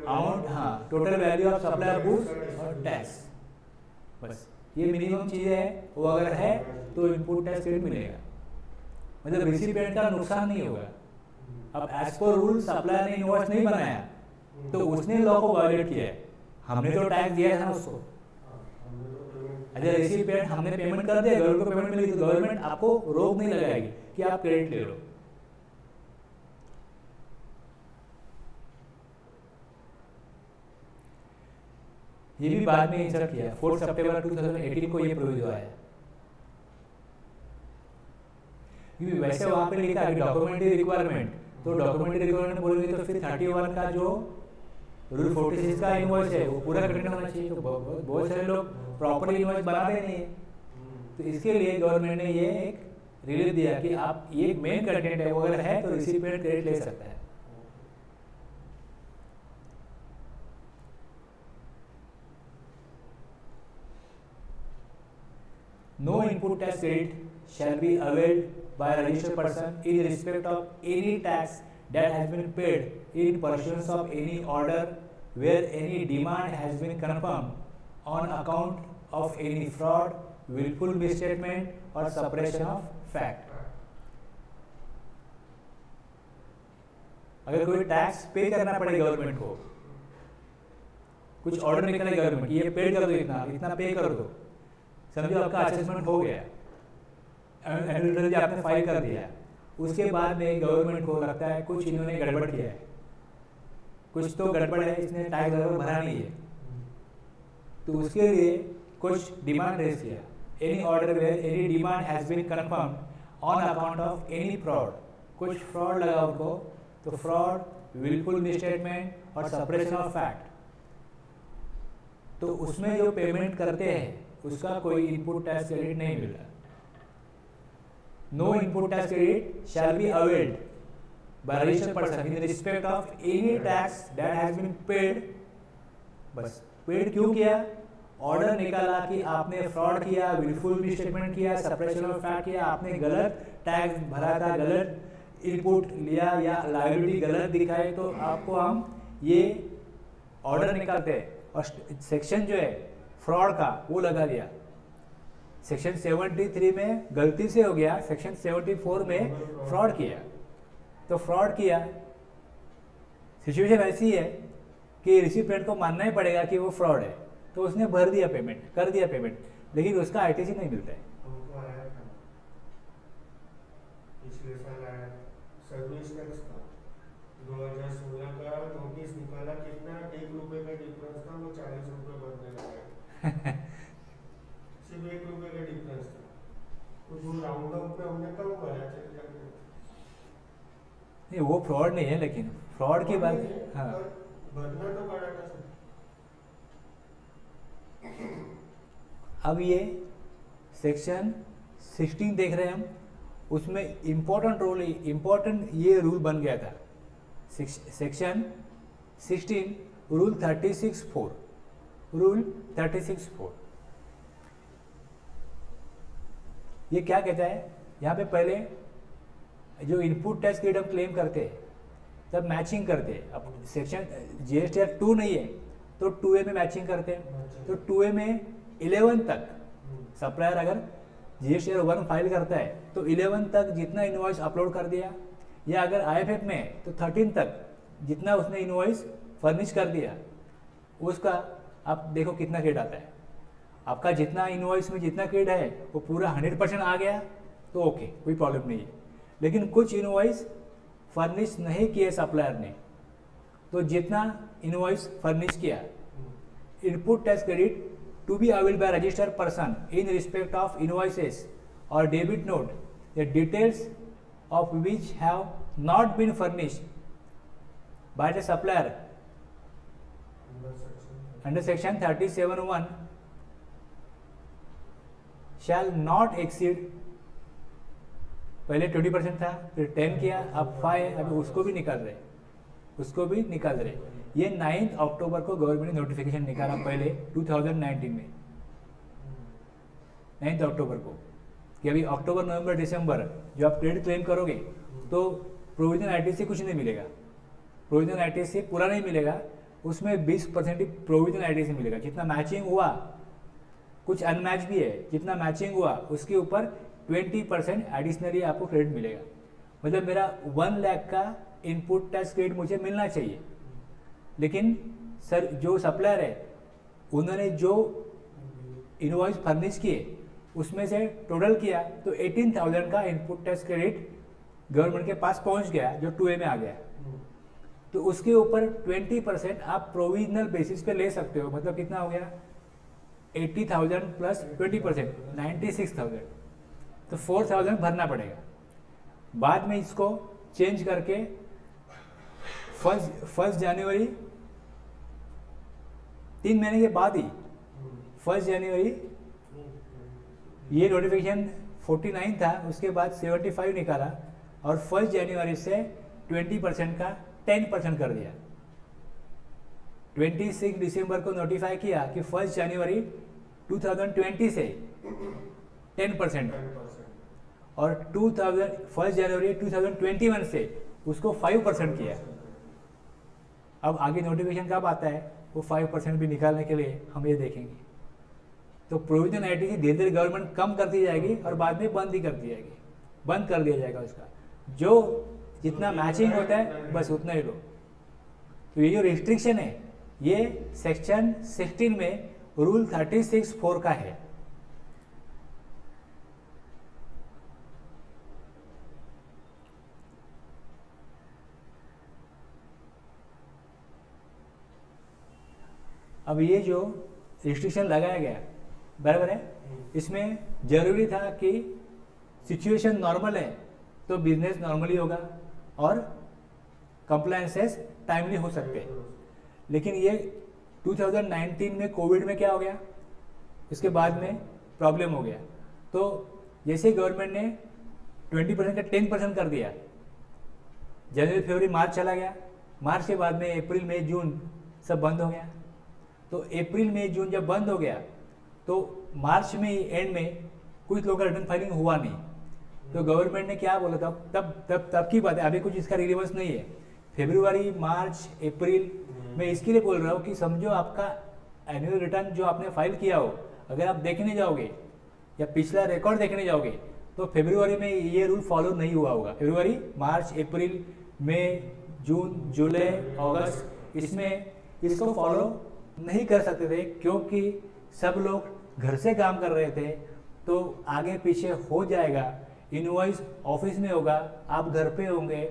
अमाउंट, हाँ total value of supply of goods और टैक्स, बस ये मिनिमम चीज़ें है, वो अगर है तो इनपुट टैक्स क्रेडिट मिलेगा, मतलब रिसिपिएंट का नुकसान नहीं होगा। अब एज पर रूल सप्लायर ने इनवॉइस नहीं बनाया तो उसने लॉ को वायलेट किया है, हमने तो टैक्स दिया था उसको, अगर रिसिपिएंट हमने पेमेंट कर दिया, गवर्नमेंट को पेमेंट मिली तो गवर्नमेंट आपको रोक नहीं लगाएगी कि आप क्रेडिट ले लो। ये भी बाद में इंसर्ट किया, 4 सितंबर 2018 को ये प्रोविजन आया, क्योंकि वैसे वहां पे लिखा है डॉक्यूमेंट्री रिक्वायरमेंट, तो डॉक्यूमेंट्री रिक्वायरमेंट बोलेंगे तो फिर 31 का जो रूल 46 का इनवॉइस है वो पूरा कंटेंट होना चाहिए, तो बहुत सारे लोग प्रॉपर इनवॉइस बनाते नहीं है, तो इसके लिए गवर्नमेंट ने ये एक रिलीफ दिया कि आप ये मेन कंटेंट है वो अगर है तो रिसिपिएंट क्रेडिट ले सकता है। No input tax credit shall be availed by a registered person in respect of any tax that has been paid in pursuance of any order where any demand has been confirmed on account of any fraud, willful misstatement or suppression of fact. अगर कोई टैक्स पे करना पड़े गवर्नमेंट को, कुछ ऑर्डर निकले गवर्नमेंट ये पे कर दो, इतना इतना पे कर दो, समझो आपका असेसमेंट हो गया, एनुअल रिटर्न आपने फाइल कर दिया, उसके बाद में गवर्नमेंट को लगता है कुछ इन्होंने गड़बड़ किया है, कुछ तो गड़बड़ है, इसने टैक्स भरा नहीं है, तो उसके लिए कुछ डिमांड रेज किया, any order where any demand has been confirmed on account of any fraud, कुछ फ्रॉड लगा उनको, तो फ्रॉड, विलफुल मिसस्टेटमेंट और सप्रेशन ऑफ फैक्ट, तो उसमें जो पेमेंट करते हैं उसका कोई इनपुट टैक्स क्रेडिट नहीं मिल रहा. No input tax credit shall be availed by registered person in respect of any tax that has been paid. बस पेड क्यों किया? ऑर्डर निकाला कि आपने फ्रॉड किया, विलफुल मिसस्टेटमेंट किया, सप्रेशन ऑफ फैक्ट किया, आपने गलत टैक्स भरा था, गलत इनपुट लिया या लायबिलिटी गलत दिखाए, तो आपको हम ये ऑर्डर निकालते हैं और सेक्शन जो है फ्रॉड का वो लगा दिया. सेक्शन 73 में गलती से हो गया, सेक्शन 74 में फ्रॉड किया, तो फ्रॉड किया, सिचुएशन ऐसी है कि रिसिपिएंट को मानना ही पड़ेगा कि वो फ्रॉड है, तो उसने भर दिया पेमेंट, कर दिया पेमेंट, लेकिन उसका आईटीसी नहीं मिलता है. पिछले साल आया सर्विस टैक्स का 2016 का नोटिस निकाला, कितना 1 रुपए का डिफरेंस था, वो 40 रुपए भरने लगा. सिर्फ 1 रुपए का डिफरेंस था, तो जो राउंड अप में हमने कब भरा चेक करके. नहीं वो फ्रॉड नहीं है, लेकिन फ्रॉड की बात, हाँ भरना तो पड़ा था सर. अब ये सेक्शन 16 देख रहे हैं हम, उसमें इम्पोर्टेंट ये रूल बन गया था. सेक्शन 16 रूल 36(4), रूल 36(4) ये क्या कहता है, यहाँ पे पहले जो इनपुट टैक्स क्रेडिट हम क्लेम करते हैं तब मैचिंग करते हैं. अब सेक्शन जीएसटी एक्ट 2 नहीं है तो 2A में मैचिंग करते हैं, तो 2A में 11 तक सप्लायर अगर जीएसटी 1 फाइल करता है तो 11 तक जितना इनवॉइस अपलोड कर दिया, या अगर आईएफएफ में है तो 13 तक जितना उसने इनवॉइस फर्निश कर दिया, उसका आप देखो कितना क्रेडिट आता है. आपका जितना इनवॉइस में जितना क्रेडिट है वो पूरा 100% आ गया तो ओके, कोई प्रॉब्लम नहीं है. लेकिन कुछ इनवॉइस फर्निश नहीं किए सप्लायर ने, तो जितना इनवॉइस फर्निश किया, input tax credit to be availed by registered person in respect of invoices और debit note the details of which have not been furnished by the supplier under section 37(1) shall not exceed, पहले 20% था, फिर 10 किया, अब 5, अभी उसको भी निकाल रहे. ये 9 अक्टूबर को गवर्नमेंट ने नोटिफिकेशन निकाला, पहले 2019 में 9 अक्टूबर को, कि अभी अक्टूबर, नवंबर, दिसंबर जो आप क्रेडिट क्लेम करोगे तो प्रोविजनल आईटीसी कुछ नहीं मिलेगा, प्रोविजनल आईटीसी पूरा नहीं मिलेगा, उसमें 20% ही प्रोविजनल आईटीसी मिलेगा. जितना मैचिंग हुआ, कुछ अनमैच भी है, जितना मैचिंग हुआ उसके ऊपर 20% एडिशनली आपको क्रेडिट मिलेगा. मतलब मेरा 1 लाख का इनपुट टैक्स क्रेडिट मुझे मिलना चाहिए, लेकिन सर जो सप्लायर है उन्होंने जो इनवॉइस फर्निश किए उसमें से टोटल किया तो 18,000 का इनपुट टैक्स क्रेडिट गवर्नमेंट के पास पहुंच गया, जो 2A में आ गया. तो उसके ऊपर 20% आप प्रोविजनल बेसिस पे ले सकते हो. मतलब कितना हो गया, 80,000 प्लस 20%, 96,000, तो 4,000 भरना पड़ेगा. बाद में इसको चेंज करके 1 जनवरी 3 महीने के बाद ही 1 जनवरी ये नोटिफिकेशन 49 था, उसके बाद 75 निकाला और 1 जनवरी से 20% का 10% कर दिया. 26 दिसंबर को नोटिफाई किया कि 1 जनवरी 2020 से 10%, 10%। और 1 जनवरी 2021 से उसको 5% किया। अब आगे नोटिफिकेशन कब आता है वो 5% भी निकालने के लिए हम ये देखेंगे। तो प्रोविजनल आईटीसी धीरे धीरे गवर्नमेंट कम करती जाएगी और बाद में बंद ही करती जाएगी, बंद कर दिया जाएगा उसका, जो जितना मैचिंग होता है बस उतना ही लो। तो ये जो रिस्ट्रिक्शन है ये सेक्शन 16 में रूल 36(4) का है। अब ये जो रिस्ट्रिक्शन लगाया गया बराबर है, इसमें जरूरी था कि सिचुएशन नॉर्मल है तो बिजनेस नॉर्मली होगा और कंप्लायंसेस टाइमली हो सकते हैं। लेकिन ये 2019 में कोविड में क्या हो गया, इसके बाद में प्रॉब्लम हो गया। तो जैसे गवर्नमेंट ने 20% का 10% कर दिया, जनवरी फरवरी मार्च चला गया, मार्च के बाद में अप्रैल मई जून सब बंद हो गया। तो अप्रैल मई जून जब बंद हो गया तो मार्च में एंड में कुछ लोगों का रिटर्न फाइलिंग हुआ नहीं। तो गवर्नमेंट ने क्या बोला था, तब की बात है, अभी कुछ इसका रिलेवेंस नहीं है। फरवरी मार्च अप्रैल मैं इसके लिए बोल रहा हूँ कि समझो आपका एनुअल रिटर्न जो आपने फाइल किया हो, अगर आप देखने जाओगे या पिछला रिकॉर्ड देखने जाओगे तो फरवरी में ये रूल फॉलो नहीं हुआ होगा। फरवरी मार्च अप्रैल मई जून जुलाई अगस्त इसमें इसको फॉलो नहीं कर सकते थे क्योंकि सब लोग घर से काम कर रहे थे। तो आगे पीछे हो जाएगा, इनवॉइस ऑफिस में होगा, आप घर पे होंगे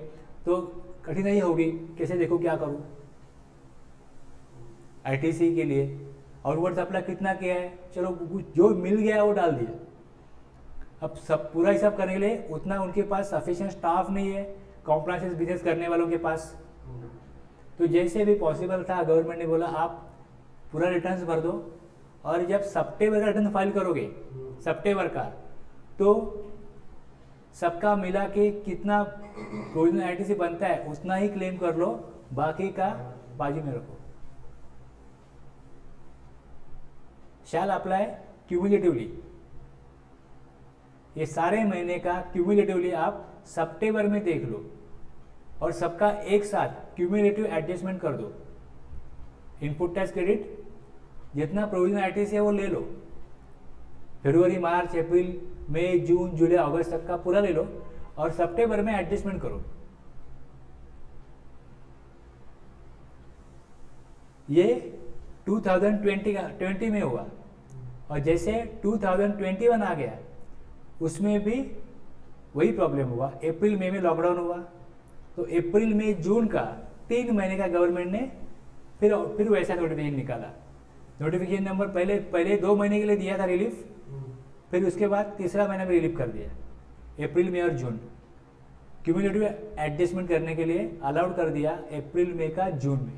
तो कठिनाई होगी, कैसे देखो क्या करूं आईटीसी के लिए। और वर्ड सप्लाई कितना किया है, चलो जो मिल गया वो डाल दिया। अब सब पूरा हिसाब करने के लिए उतना उनके पास सफिशिएंट स्टाफ नहीं है कॉम्प्लायंस बिजनेस करने वालों के पास। तो जैसे भी पॉसिबल था गवर्नमेंट ने बोला आप पूरा रिटर्न्स भर दो, और जब सितंबर का रिटर्न फाइल करोगे सितंबर का तो सबका मिला के कितना प्रोविजनल आईटीसी बनता है उतना ही क्लेम कर लो, बाकी का बाजू में रखो। शैल अप्लाई क्यूमुलेटिवली, ये सारे महीने का क्यूमुलेटिवली आप सितंबर में देख लो और सबका एक साथ क्यूमुलेटिव एडजस्टमेंट कर दो। इनपुट टैक्स क्रेडिट जितना प्रोविजनल आईटीसी है वो ले लो, फरवरी मार्च अप्रैल मई जून जुलाई अगस्त तक का पूरा ले लो और सितंबर में एडजस्टमेंट करो। ये 2020 में हुआ, और जैसे 2021 आ गया उसमें भी वही प्रॉब्लम हुआ। अप्रैल मई में लॉकडाउन हुआ तो अप्रैल मई जून का 3 महीने का गवर्नमेंट ने फिर वैसा नोटिफिकेशन निकाला। नोटिफिकेशन नंबर पहले 2 महीने के लिए दिया था रिलीफ, फिर उसके बाद तीसरा महीना में रिलीफ कर दिया अप्रैल मई और जून। क्यूमुलेटिव एडजस्टमेंट करने के लिए अलाउड कर दिया अप्रैल मई का जून में।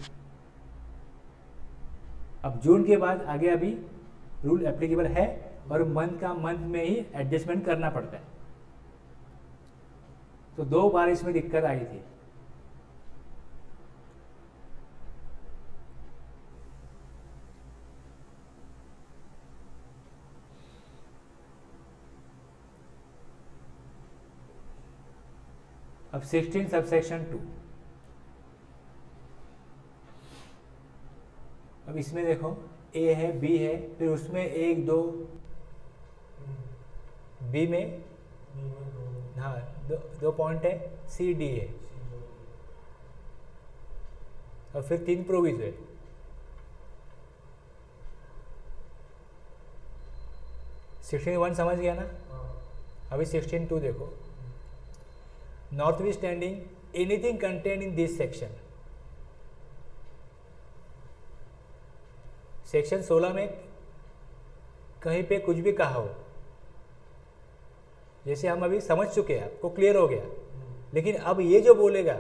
अब जून के बाद आगे अभी रूल एप्लीकेबल है और मंथ में ही एडजस्टमेंट करना पड़ता है। तो 2 बार इसमें दिक्कत आई थी। अब 16 सबसेक्शन 2, अब इसमें देखो ए है बी है, फिर उसमें 1 2 बी में हाँ दो पॉइंट है, सी डी है और फिर 3 प्रोविज है। सिक्सटीन 1 समझ गया ना। अभी 16 2 देखो, notwithstanding anything contained in this section, section 16 में कहीं पे कुछ भी कहा हो, जैसे हम अभी समझ चुके हैं, आपको क्लियर हो गया, लेकिन अब ये जो बोलेगा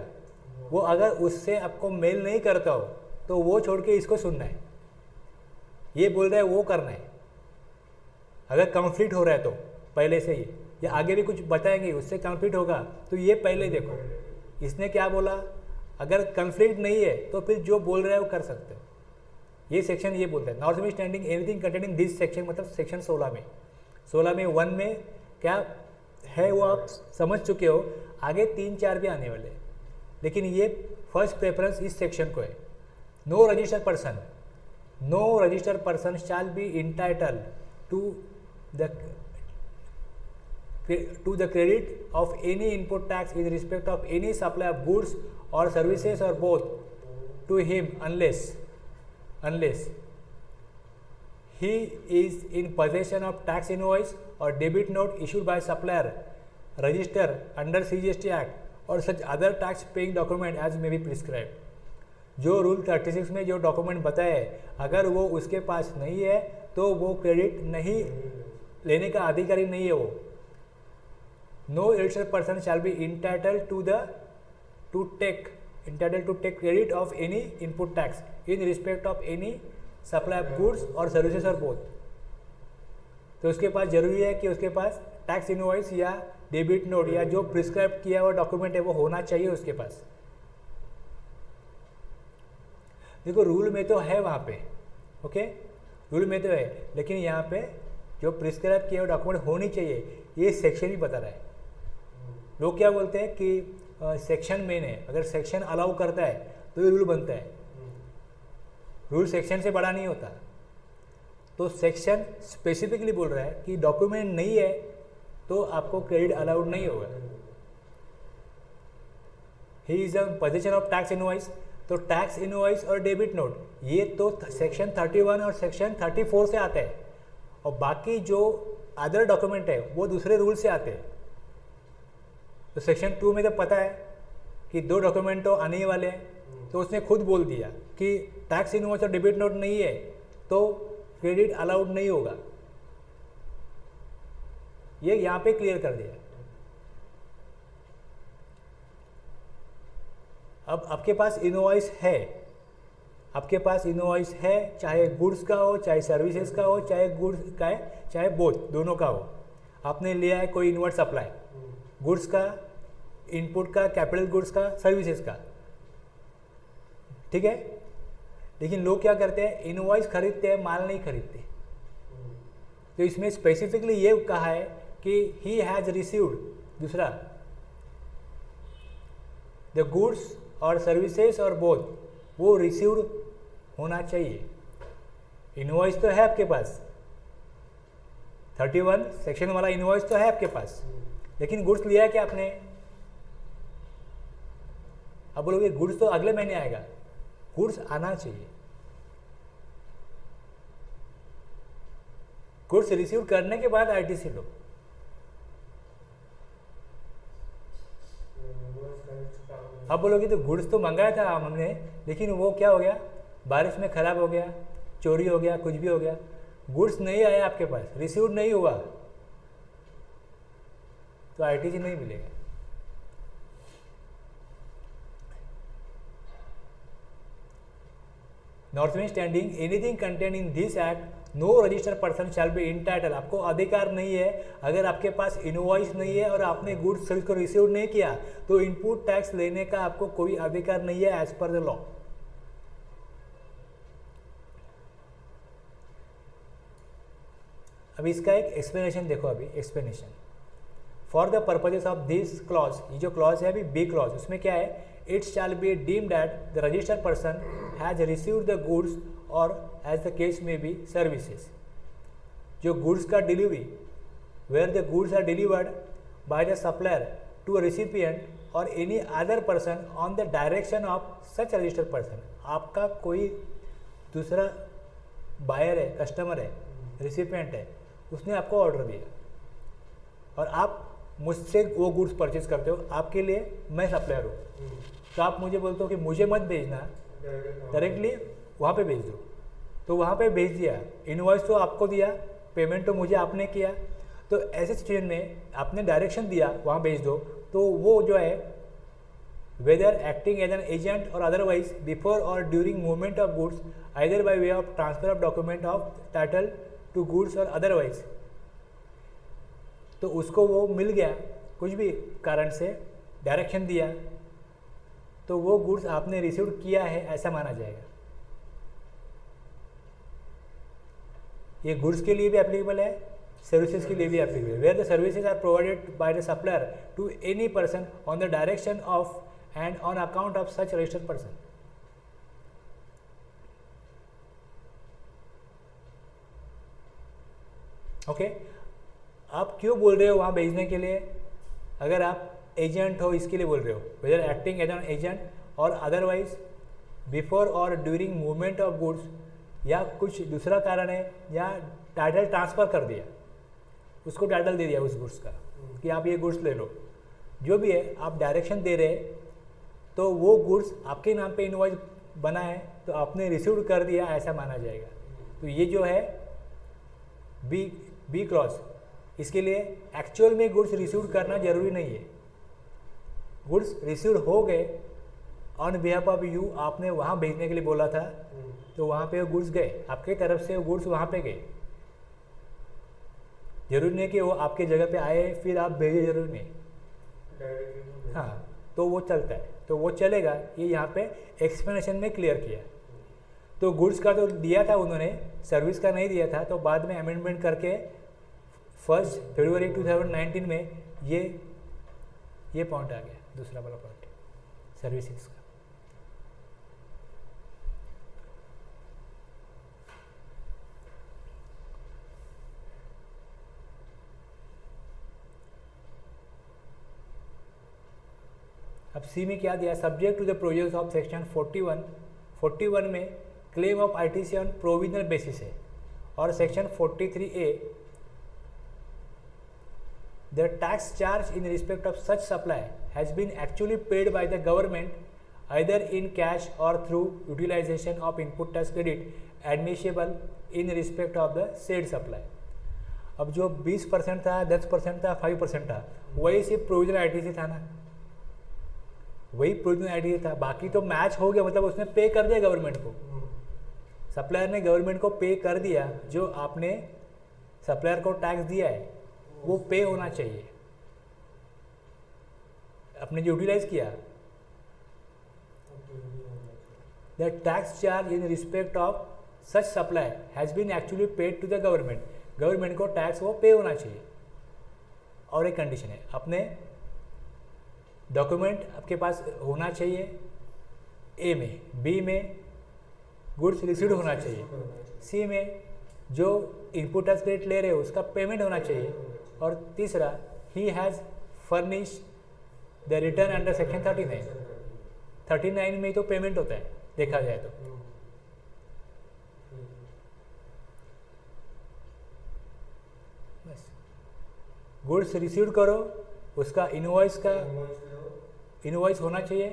वो अगर उससे आपको मेल नहीं करता हो तो वो छोड़ के इसको सुनना है। ये बोल रहा है वो करना है। अगर कॉन्फ्लिक्ट हो रहा है तो पहले से ही, या आगे भी कुछ बताएंगे उससे कॉन्फ्लिक्ट होगा तो ये पहले देखो इसने क्या बोला। अगर कॉन्फ्लिक्ट नहीं है तो फिर जो बोल रहा है वो कर सकते हो। ये सेक्शन ये बोलता है notwithstanding anything containing this section, मतलब सेक्शन 16 में 16 में 1 में क्या है वो आप समझ चुके हो, आगे 3 4 भी आने वाले, लेकिन ये फर्स्ट प्रेफरेंस इस सेक्शन को है। No registered person shall be entitle to the credit of any input tax in respect of any supply of goods or services or both to him unless he is in possession of tax invoice or debit note issued by supplier register under CGST Act or such other tax paying document as may be prescribed। जो रूल 36 में जो डॉक्यूमेंट बताया है, अगर वो उसके पास नहीं है तो वो क्रेडिट नहीं लेने का अधिकारी नहीं है वो। No registered person shall be entitled to take credit of any input tax in respect of any supply of goods or services or both। तो उसके पास जरूरी है कि उसके पास टैक्स इनवॉइस या डेबिट नोट या जो प्रिस्क्राइब किया हुआ डॉक्यूमेंट है वो होना चाहिए उसके पास। देखो रूल में तो है वहाँ पे, ओके, रूल में तो है, लेकिन यहाँ पे जो प्रिस्क्राइब किया हुआ डॉक्यूमेंट होनी चाहिए, ये सेक्शन ही बता रहा है। लोग क्या बोलते हैं कि सेक्शन मेन है, अगर सेक्शन अलाउ करता है तो ये रूल बनता है, रूल सेक्शन से बड़ा नहीं होता। तो सेक्शन स्पेसिफिकली बोल रहा है कि डॉक्यूमेंट नहीं है तो आपको क्रेडिट अलाउड नहीं होगा। He is a position of tax invoice, तो टैक्स इनवॉइस और डेबिट नोट ये तो सेक्शन 31 और सेक्शन 34 से आते हैं, और बाकी जो अदर डॉक्यूमेंट है वो दूसरे रूल से आते हैं। तो सेक्शन 2 में तो पता है कि 2 डॉक्यूमेंट तो आने ही वाले हैं, तो उसने खुद बोल दिया कि टैक्स इनवॉइस और डेबिट नोट नहीं है तो क्रेडिट अलाउड नहीं होगा, ये यहाँ पे क्लियर कर दिया। अब आपके पास इनवॉइस है, आपके पास इनवॉइस है, चाहे गुड्स का हो, चाहे सर्विसेज का हो, चाहे गुड्स का है, चाहे बोथ दोनों का हो। आपने लिया है कोई इनवर्ट सप्लाई, गुड्स का, इनपुट का, कैपिटल गुड्स का, सर्विसेज का, ठीक है। लेकिन लोग क्या करते हैं, इनवॉइस खरीदते हैं, माल नहीं खरीदते। तो इसमें स्पेसिफिकली ये कहा है कि ही हैज रिसीव्ड, दूसरा द गुड्स और सर्विसेज और बोथ, वो रिसीव्ड होना चाहिए। इनवॉइस तो है आपके पास, 31 सेक्शन वाला इनवॉइस तो है आपके पास, लेकिन गुड्स लिया है क्या आपने? अब बोलोगे गुड्स तो अगले महीने आएगा, गुड्स आना चाहिए। गुड्स रिसीव करने के बाद आईटीसी लो। अब बोलोगे तो गुड्स तो मंगाया था हमने, लेकिन वो क्या हो गया, बारिश में खराब हो गया, चोरी हो गया, कुछ भी हो गया, गुड्स नहीं आया आपके पास, रिसीव नहीं हुआ, तो आईटीसी नहीं मिलेगा। Notwithstanding anything contain in this act, no registered person shall be entitle, आपको अधिकार नहीं है, अगर आपके पास इनवॉइस नहीं है और आपने गुड्स सर्विस को रिसीव नहीं किया तो इनपुट टैक्स लेने का आपको कोई अधिकार नहीं है एज पर द लॉ। अभी इसका एक एक्सप्लेनेशन देखो, अभी explanation for the purposes of this clause, ये जो क्लॉज है अभी बी क्लॉज, उसमें क्या है, it shall be deemed that the registered person has received the goods और as the case may be services. जो गुड्स का delivery, where the goods are delivered by the supplier to a recipient और any other person on the direction of such registered person, आपका कोई दूसरा बायर है, कस्टमर है, रिसिपिएंट है, उसने आपको ऑर्डर दिया और आप मुझसे वो गुड्स परचेज करते हो, आपके लिए मैं सप्लायर हूँ, तो आप मुझे बोलते हो कि मुझे मत भेजना, डायरेक्टली वहाँ पे भेज दो, तो वहाँ पे भेज दिया, इनवॉइस तो आपको दिया, पेमेंट तो मुझे आपने किया, तो ऐसे सिचुएशन में आपने डायरेक्शन दिया वहाँ भेज दो, तो वो जो है whether acting as an agent और अदरवाइज बिफोर और during movement of goods either by way of transfer of document of title to goods और अदरवाइज, तो उसको वो मिल गया कुछ भी कारण से, डायरेक्शन दिया, तो वो गुड्स आपने रिसीव किया है ऐसा माना जाएगा। ये गुड्स के लिए भी एप्लीकेबल है सर्विसेज के लिए भी एप्लीकेबल है, where the services are provided by the supplier to any person on the direction of and on account of such registered person. Okay, आप क्यों बोल रहे हो वहाँ भेजने के लिए? अगर आप एजेंट हो इसके लिए बोल रहे हो, whether acting as an agent और अदरवाइज बिफोर और ड्यूरिंग मूवमेंट ऑफ गुड्स, या कुछ दूसरा कारण है, या टाइटल ट्रांसफ़र कर दिया, उसको टाइटल दे दिया उस गुड्स का कि आप ये गुड्स ले लो, जो भी है आप डायरेक्शन दे रहे, तो वो गुड्स आपके नाम पे इनवॉइस बना है तो आपने रिसीव कर दिया ऐसा माना जाएगा। तो ये जो है बी क्लॉज, इसके लिए एक्चुअल में गुड्स रिसीव करना जरूरी नहीं है। गुड्स रिसीव हो गए ऑन बिहाफ ऑफ यू, आपने वहाँ भेजने के लिए बोला था तो वहाँ पे वो गुड्स गए, आपके तरफ से वो गुड्स वहाँ पे गए। जरूरी नहीं कि वो आपके जगह पे आए फिर आप भेजे, जरूरी नहीं। हाँ, तो वो चलता है, तो वो चलेगा। ये यहाँ पे एक्सप्लेनेशन में क्लियर किया। तो गुड्स का तो दिया था उन्होंने, सर्विस का नहीं दिया था, तो बाद में अमेंडमेंट करके 1 फरवरी 2019 में ये पॉइंट आ गया, दूसरा वाला पॉइंट सर्विसेज का। अब सी में क्या दिया? Subject to the provisions of section 41 में claim of ITC on provisional basis है, और section 43A the tax charge in respect of such supply has been actually paid by the government either in cash और through utilisation of input tax credit admissible in respect of the said supply. अब जो 20% था, 10% था, 5% था, वही सिर्फ प्रोविजनल आईटीसी था ना, वही प्रोविजनल आईटीसी था। बाकी तो मैच हो गया, मतलब उसने पे कर दिया गवर्नमेंट को, सप्लायर ने गवर्नमेंट को पे कर दिया। जो आपने सप्लायर को टैक्स दिया है वो पे होना चाहिए, आपने जो यूटिलाइज किया। The tax charge in respect of such supply has been actually paid to the government, government को टैक्स वो पे होना चाहिए। और एक कंडीशन है, अपने डॉक्यूमेंट आपके पास होना चाहिए ए में, बी में गुड्स रिसीव्ड होना चाहिए, सी में जो इनपुट टैक्स क्रेडिट ले रहे हो उसका पेमेंट होना चाहिए, और तीसरा he has furnish the return under section 39 में ही तो पेमेंट होता है देखा जाए तो। बस गुड्स रिसीव्ड करो, उसका इनवॉइस होना चाहिए,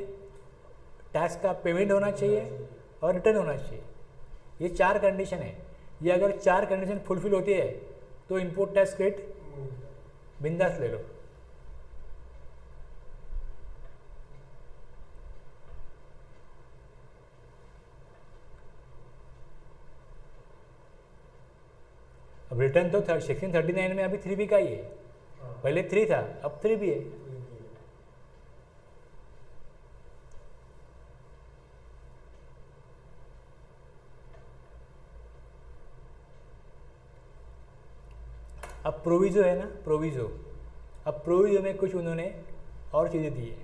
टैक्स का पेमेंट होना चाहिए और रिटर्न होना चाहिए। ये 4 कंडीशन है। ये अगर 4 कंडीशन फुलफिल होती है तो इनपुट टैक्स क्रेडिट बिंदास ले लो। अब रिटर्न तो सेक्शन 39 में अभी 3B का ही है, पहले 3 था अब 3B है। अब प्रोविज़ो है ना, प्रोविज़ो, अब प्रोविज़ो में कुछ उन्होंने और चीज़ें दी है।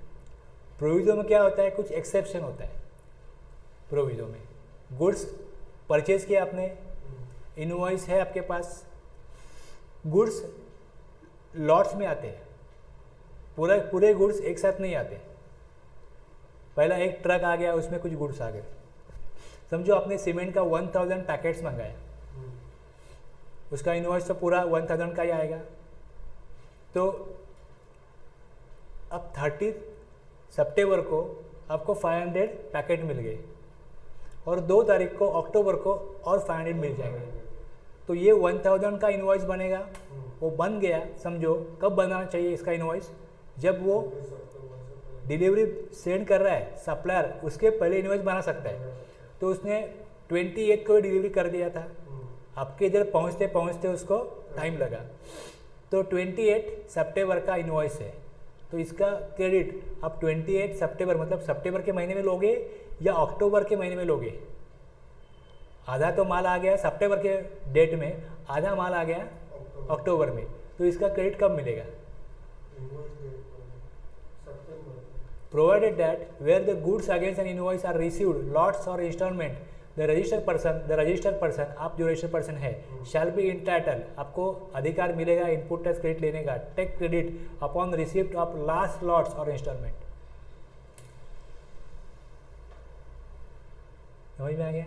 प्रोविज़ो में क्या होता है, कुछ एक्सेप्शन होता है। प्रोविज़ो में गुड्स परचेज किया आपने, इनवॉइस है आपके पास, गुड्स लॉट्स में आते हैं, पूरे गुड्स एक साथ नहीं आते। पहला एक ट्रक आ गया, उसमें कुछ गुड्स आ गए। समझो आपने सीमेंट का 1000 पैकेट्स मंगाया, उसका इनवॉइस तो पूरा 1000 का ही आएगा। तो अब 30 सितंबर को आपको 500 पैकेट मिल गए, और 2 तारीख को अक्टूबर को और 500 मिल जाएंगे। तो ये 1000 का इनवॉइस बनेगा, वो बन गया। समझो कब बनाना चाहिए इसका इनवॉइस, जब वो डिलीवरी सेंड कर रहा है सप्लायर, उसके पहले इनवॉइस बना सकता है। तो उसने 28 को डिलीवरी कर दिया था, आपके इधर पहुँचते पहुँचते उसको टाइम लगा, तो 28 सितंबर का इनवॉइस है। तो इसका क्रेडिट आप 28 सितंबर मतलब सितंबर के महीने में लोगे या अक्टूबर के महीने में लोगे। आधा तो माल आ गया सितंबर के डेट में, आधा माल आ गया अक्टूबर में, तो इसका क्रेडिट कब मिलेगा? इनवॉइस डेट पर सितंबर। Provided that where the goods against an invoice are received, lots or installment, the registered person, आप जो registered person है, shall be entitled, आपको अधिकार मिलेगा इनपुट टैक्स क्रेडिट लेने का, take credit upon receipt of last lots और इंस्टॉलमेंट। समझ में आ गया?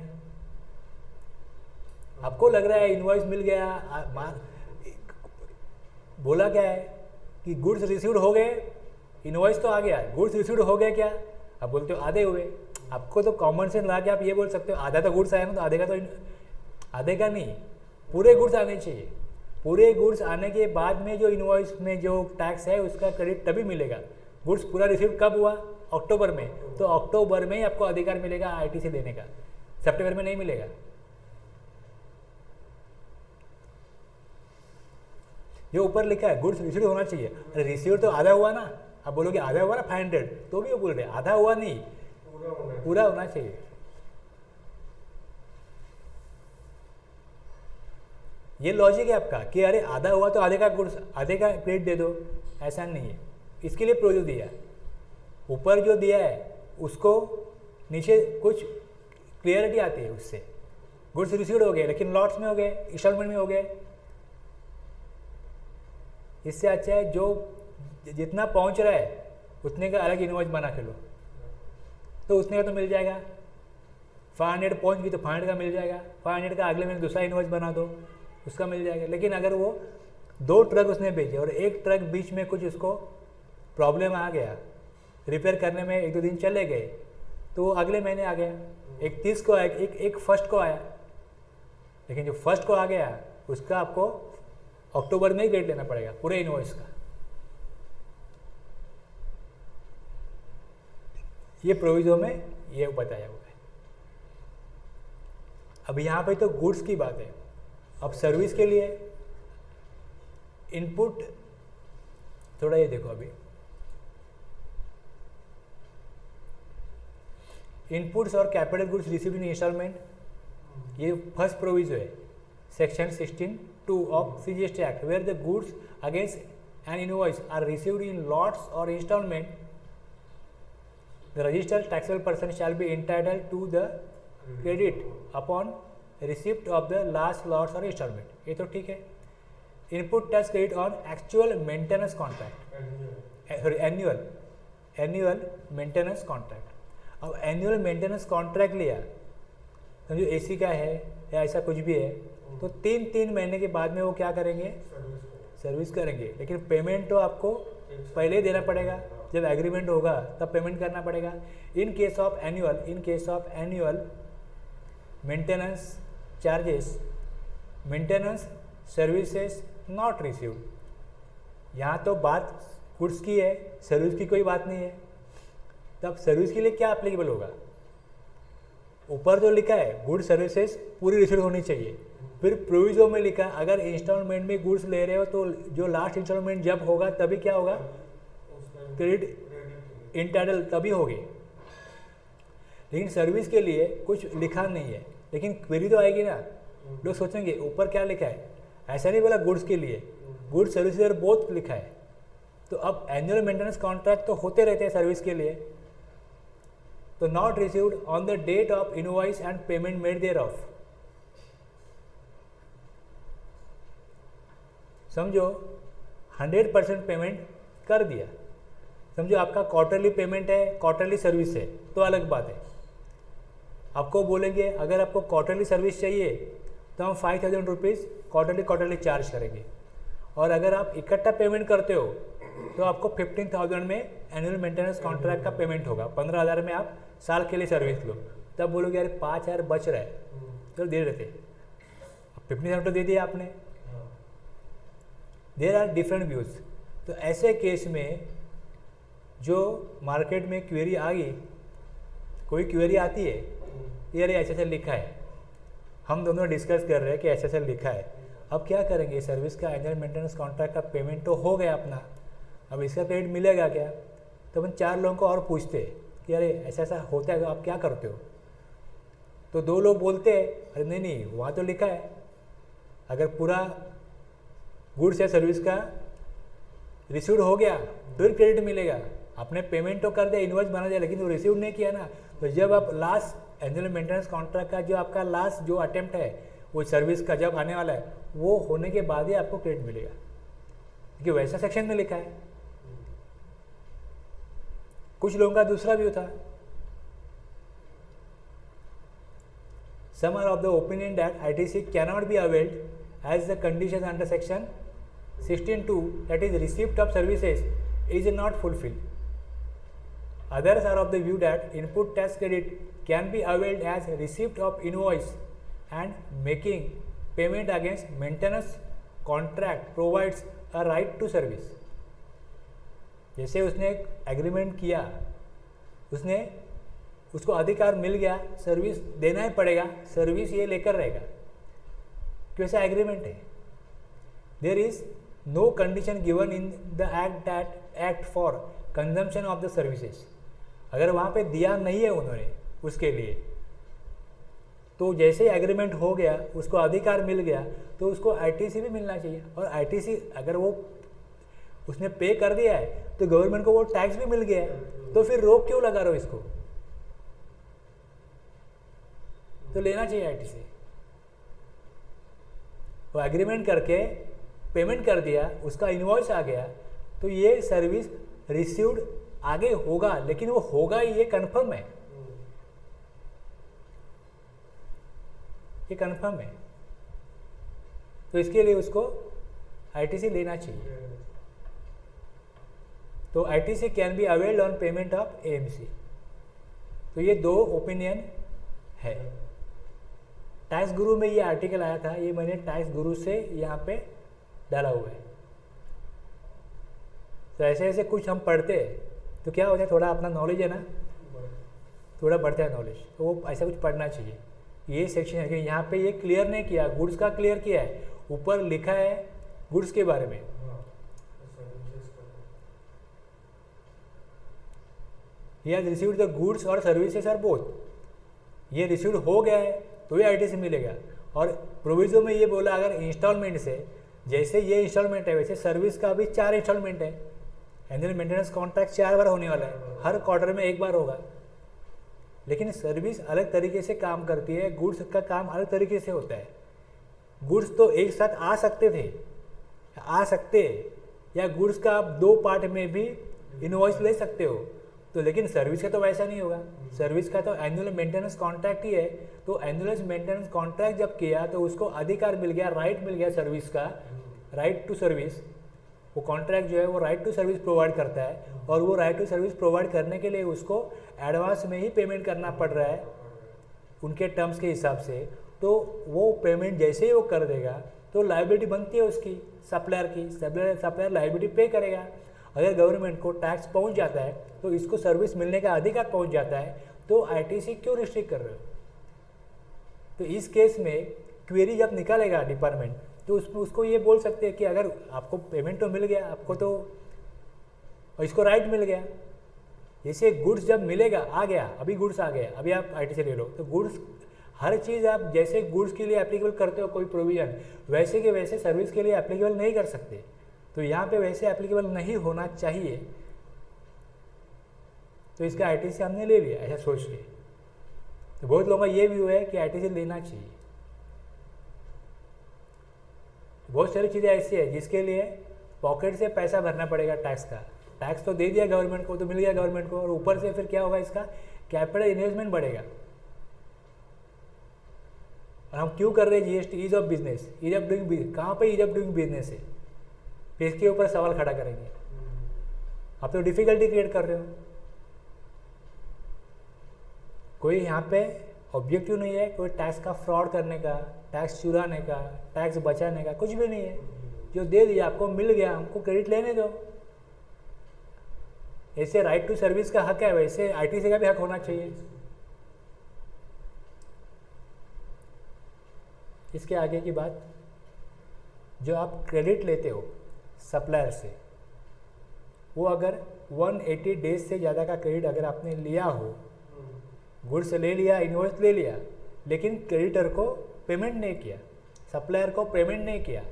आपको लग रहा है इनवॉइस मिल गया, बोला क्या है कि गुड्स रिसीव्ड हो गए, इनवॉइस तो आ गया, गुड्स रिसीव्ड हो गया क्या? आप बोलते हो आधे हुए। आपको तो कॉमन सेंस ला के आप ये बोल सकते हो आधा तो गुड्स आया ना, तो आधे का तो आधे का नहीं, पूरे गुड्स आने चाहिए। पूरे गुड्स आने के बाद में जो इनवॉइस में जो टैक्स है उसका क्रेडिट तभी मिलेगा। गुड्स पूरा रिसीव कब हुआ? अक्टूबर में, तो अक्टूबर में ही आपको अधिकार मिलेगा आईटीसी देने का, सितंबर में नहीं मिलेगा। जो ऊपर लिखा है गुड्स रिसीव्ड होना चाहिए, अरे रिसीव्ड तो आधा हुआ ना, आप बोलोगे आधा हुआ ना 500, तो भी वो बोल रहे आधा हुआ नहीं, पूरा होना चाहिए। ये लॉजिक है आपका कि अरे आधा हुआ तो आधे का गुड्स, आधे का क्रेडिट दे दो, ऐसा नहीं है। इसके लिए प्रोविजन दिया, ऊपर जो दिया है उसको नीचे कुछ क्लियरिटी आती है उससे। गुड्स रिसीव्ड हो गए लेकिन लॉट्स में हो गए, इंस्टॉलमेंट में हो गए, इससे अच्छा है जो जितना पहुंच रहा है उतने का अलग इनवॉइस बना के लो, तो उतने का तो मिल जाएगा। 500 पहुंच गई तो 500 का मिल जाएगा, 500 का अगले महीने दूसरा इनवॉइस बना दो, उसका मिल जाएगा। लेकिन अगर वो 2 ट्रक उसने भेजे और एक ट्रक बीच में कुछ उसको प्रॉब्लम आ गया, रिपेयर करने में 1-2 दिन चले गए, तो वो अगले महीने आ गया। एक 30 को आया, एक फर्स्ट को आया, लेकिन जो फर्स्ट को आ गया उसका आपको अक्टूबर में ही क्रेडिट लेना पड़ेगा पूरे इनवॉइस का। ये प्रोविजन में ये बताया हुआ है। अब यहाँ पे तो गुड्स की बात है, अब सर्विस के लिए इनपुट थोड़ा ये देखो, अभी इनपुट्स और capital goods received in instalment, ये फर्स्ट प्रोविजन है section 16(2) of CGST act, where the goods against an invoice are received in lots और instalment, the registered taxable person shall be entitled to the credit upon receipt of the last lots और इंस्टॉलमेंट। ये तो ठीक है। Input tax credit on actual maintenance contract, sorry annual maintenance contract. अब एनुअल मेंटेनेंस कॉन्ट्रैक्ट लिया, समझो एसी का है या ऐसा कुछ भी है, तो 3 महीने के बाद में वो क्या करेंगे? सर्विस करेंगे, लेकिन पेमेंट तो आपको पहले ही देना पड़ेगा, जब एग्रीमेंट होगा तब पेमेंट करना पड़ेगा। In case of annual maintenance charges, maintenance services not received. यहाँ तो बात गुड्स की है, सर्विस की कोई बात नहीं है, तब सर्विस के लिए क्या एप्लीकेबल होगा? ऊपर जो लिखा है गुड्स सर्विसेज पूरी रिसीव होनी चाहिए, फिर प्रोविजन में लिखा अगर इंस्टॉलमेंट में गुड्स ले रहे हो तो जो लास्ट इंस्टॉलमेंट जब होगा तभी क्या होगा? क्रेडिट इंटाइटल तभी होगी। लेकिन सर्विस के लिए कुछ लिखा नहीं है, लेकिन क्वेरी तो आएगी ना, लोग सोचेंगे ऊपर क्या लिखा है, ऐसा नहीं बोला गुड्स के लिए, गुड्स सर्विस और बोथ लिखा है। तो अब एनुअल मेंटेनेंस कॉन्ट्रैक्ट तो होते रहते हैं सर्विस के लिए, तो not received on the date of invoice and payment made thereof. समझो 100% पेमेंट कर दिया, समझो आपका क्वार्टरली पेमेंट है, क्वार्टरली सर्विस है तो अलग बात है। आपको बोलेंगे अगर आपको क्वार्टरली सर्विस चाहिए तो हम 5000 रुपीज़ क्वार्टरली चार्ज करेंगे, और अगर आप इकट्ठा पेमेंट करते हो तो आपको 15,000 में एनुअल मेंटेनेंस कॉन्ट्रैक्ट का पेमेंट होगा, 15,000 में आप साल के लिए सर्विस लो। तब बोलोगे यार 5,000 बच रहा है, तो दे देते, 15,000 तो दे दिया आपने। There are different views. तो ऐसे केस में जो मार्केट में क्वेरी आ गई, कोई क्वेरी आती है यार ऐसे ऐसे लिखा है, हम दोनों डिस्कस कर रहे हैं कि ऐसे ऐसे लिखा है, अब क्या करेंगे? सर्विस का एनुअल मेंटेनेंस कॉन्ट्रैक्ट का पेमेंट तो हो गया अपना, अब इसका क्रेडिट मिलेगा क्या? तो अपन 4 लोगों को और पूछते हैं कि अरे ऐसा ऐसा होता है तो आप क्या करते हो? तो 2 लोग बोलते हैं अरे नहीं वहाँ तो लिखा है, अगर पूरा गुड्स या सर्विस का रिसीव्ड हो गया तो फिर क्रेडिट मिलेगा। आपने पेमेंट तो कर दिया, इनवॉइस बना दिया, लेकिन वो रिसीव नहीं किया ना, तो जब आप लास्ट एनुअल मेंटेनेंस कॉन्ट्रैक्ट का जो आपका लास्ट जो अटेम्प्ट है वो सर्विस का जब आने वाला है, वो होने के बाद ही आपको क्रेडिट मिलेगा, क्योंकि वैसा सेक्शन में लिखा है। कुछ लोगों का दूसरा व्यू था, some are of the opinion that ITC cannot be availed as the conditions under section 16(2), that is receipt of services, is not fulfilled. Others are of the view that input tax credit can be availed as receipt of invoice, and making payment against maintenance contract provides a right to service. जैसे उसने एक एग्रीमेंट किया, उसको अधिकार मिल गया, सर्विस देना ही पड़ेगा, सर्विस ये लेकर रहेगा, कैसा एग्रीमेंट है। There is no condition given in the act that act for consumption of the services. अगर वहाँ पे दिया नहीं है उन्होंने उसके लिए, तो जैसे एग्रीमेंट हो गया, उसको अधिकार मिल गया, तो उसको आईटीसी भी मिलना चाहिए। और आईटीसी अगर वो उसने पे कर दिया है तो गवर्नमेंट को वो टैक्स भी मिल गया है, तो फिर रोक क्यों लगा रहे हो इसको, तो लेना चाहिए आईटीसी। वो एग्रीमेंट करके पेमेंट कर दिया, उसका इनवॉइस आ गया, तो ये सर्विस रिसीव्ड आगे होगा, लेकिन वो होगा ये कंफर्म है, ये कंफर्म है, तो इसके लिए उसको आईटीसी लेना चाहिए। तो ITC can be availed on payment of AMC. तो ये दो ओपिनियन है। टैक्स गुरु में ये आर्टिकल आया था, ये मैंने टैक्स गुरु से यहाँ पे डाला हुआ है। तो ऐसे ऐसे कुछ हम पढ़ते तो क्या होता है, थोड़ा अपना नॉलेज है ना, थोड़ा बढ़ता है नॉलेज, तो वो ऐसा कुछ पढ़ना चाहिए। ये सेक्शन है कि यहाँ पे ये क्लियर नहीं किया, गुड्स का क्लियर किया है, ऊपर लिखा है गुड्स के बारे में। He has received the goods और सर्विसेज आर बोथ। ये रिसीव्ड हो गया है तो ये आईटीसी मिलेगा। और प्रोविजो में ये बोला अगर इंस्टॉलमेंट से, जैसे ये इंस्टॉलमेंट है वैसे सर्विस का भी 4 इंस्टॉलमेंट है। एनुअल मेंटेनेंस कॉन्ट्रैक्ट 4 बार होने वाला है, हर क्वार्टर में 1 बार होगा। लेकिन सर्विस अलग तरीके से काम करती है, गुड्स का काम अलग तरीके से होता है। गुड्स तो एक साथ आ सकते या गुड्स का आप 2 पार्ट में भी इनवॉइस ले सकते हो, तो लेकिन सर्विस का तो वैसा नहीं होगा। सर्विस का तो एनुअल मेंटेनेंस कॉन्ट्रैक्ट ही है। तो एनुअल मेंटेनेंस कॉन्ट्रैक्ट जब किया तो उसको अधिकार मिल गया, राइट मिल गया सर्विस का, राइट टू सर्विस। वो कॉन्ट्रैक्ट जो है वो राइट टू सर्विस प्रोवाइड करता है, और वो राइट टू सर्विस प्रोवाइड करने के लिए उसको एडवांस में ही पेमेंट करना पड़ रहा है उनके टर्म्स के हिसाब से। तो वो पेमेंट जैसे ही वो कर देगा तो लायबिलिटी बनती है उसकी, सप्लायर की। सप्लायर लायबिलिटी पे करेगा। अगर गवर्नमेंट को टैक्स पहुंच जाता है तो इसको सर्विस मिलने का अधिकार पहुंच जाता है, तो आईटीसी क्यों रिस्ट्रिक्ट कर रहे हो। तो इस केस में क्वेरी जब निकालेगा डिपार्टमेंट, तो उसमें उसको ये बोल सकते हैं कि अगर आपको पेमेंट तो मिल गया, आपको तो और इसको राइट मिल गया। जैसे गुड्स जब मिलेगा, आ गया, अभी गुड्स आ गया, अभी आप आईटीसी ले लो, तो गुड्स हर चीज़ आप जैसे गुड्स के लिए एप्लीकेबल करते हो कोई प्रोविजन, वैसे के वैसे सर्विस के लिए एप्लीकेबल नहीं कर सकते। तो यहाँ पे वैसे एप्लीकेबल नहीं होना चाहिए, तो इसका आईटीसी हमने ले लिया ऐसा सोच के। तो बहुत लोगों का ये व्यू है कि आईटीसी लेना चाहिए। बहुत सारी चीज़ें ऐसी है जिसके लिए पॉकेट से पैसा भरना पड़ेगा टैक्स का। टैक्स तो दे दिया गवर्नमेंट को, तो मिल गया गवर्नमेंट को, और ऊपर से फिर क्या होगा, इसका कैपिटल इन्वेस्टमेंट बढ़ेगा। और हम क्यों कर रहे हैं GST, ease of business, ease of doing business. कहाँ पे ईज ऑफ डूइंग बिजनेस है, फिर इसके ऊपर सवाल खड़ा करेंगे। आप तो डिफिकल्टी क्रिएट कर रहे हो। कोई यहाँ पे ऑब्जेक्टिव नहीं है कोई टैक्स का फ्रॉड करने का, टैक्स चुराने का, टैक्स बचाने का, कुछ भी नहीं है। जो दे दिया आपको मिल गया, हमको क्रेडिट लेने दो। ऐसे राइट टू सर्विस का हक है, वैसे आईटीसी का भी हक होना चाहिए। इसके आगे की बात, जो आप क्रेडिट लेते हो सप्लायर से, वो अगर 180 डेज से ज़्यादा का क्रेडिट अगर आपने लिया हो, गुड्स ले लिया, इनवॉइस ले लिया, लेकिन क्रेडिटर को पेमेंट नहीं किया, सप्लायर को पेमेंट नहीं किया,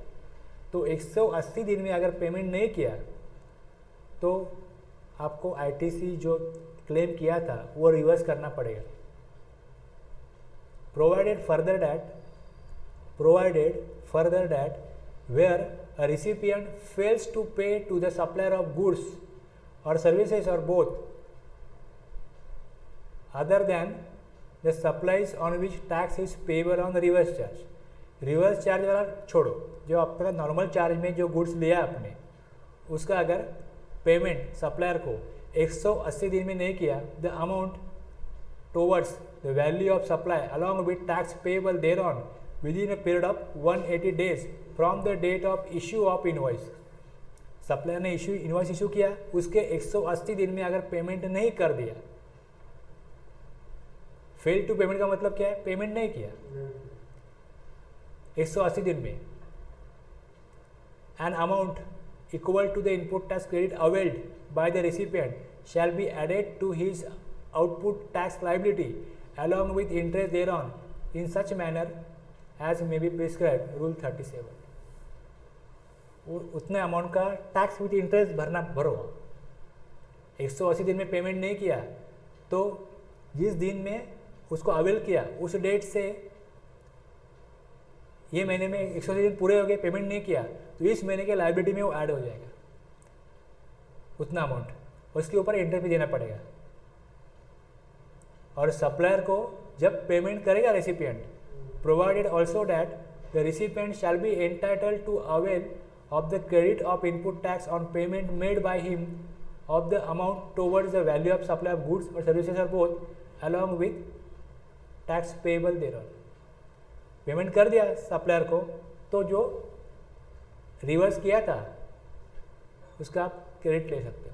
तो 180 दिन में अगर पेमेंट नहीं किया तो आपको आईटीसी जो क्लेम किया था वो रिवर्स करना पड़ेगा। Provided further that where a recipient fails to pay to the supplier of goods or services or both other than the supplies on which tax is payable on the reverse charge। Reverse charge वाला छोड़ो, जो आपका नॉर्मल चार्ज में जो गुड्स लिया आपने उसका अगर पेमेंट सप्लायर को 180 दिन में नहीं किया, the amount towards the value of supply along with tax payable thereon within a period of 180 days from the date of issue of invoice. Supplier ने इनवॉइस इशू किया, उसके 180 दिन में अगर पेमेंट नहीं कर दिया, फेल टू पेमेंट का मतलब क्या है? पेमेंट नहीं किया 180 दिन में, an amount equal to the input tax credit availed by the recipient shall be added to his output tax liability along with interest thereon in such manner as may be prescribe rule 37। उतने अमाउंट का टैक्स विथ इंटरेस्ट भरो। 180 दिन में पेमेंट नहीं किया तो जिस दिन में उसको अवेल किया उस डेट से ये महीने में 180 दिन पूरे हो गए, पेमेंट नहीं किया तो इस महीने के लाइबिलिटी में वो ऐड हो जाएगा उतना अमाउंट, उसके ऊपर इंटरेस्ट भी देना पड़ेगा। और सप्लायर को जब पेमेंट करेगा recipient, provided also that the recipient shall be entitled to avail of the credit of input tax on payment made by him of the amount towards the value of supply of goods or services or both along with tax payable thereon। Payment कर दिया सप्लायर को तो जो रिवर्स किया था उसका आप क्रेडिट ले सकते हो।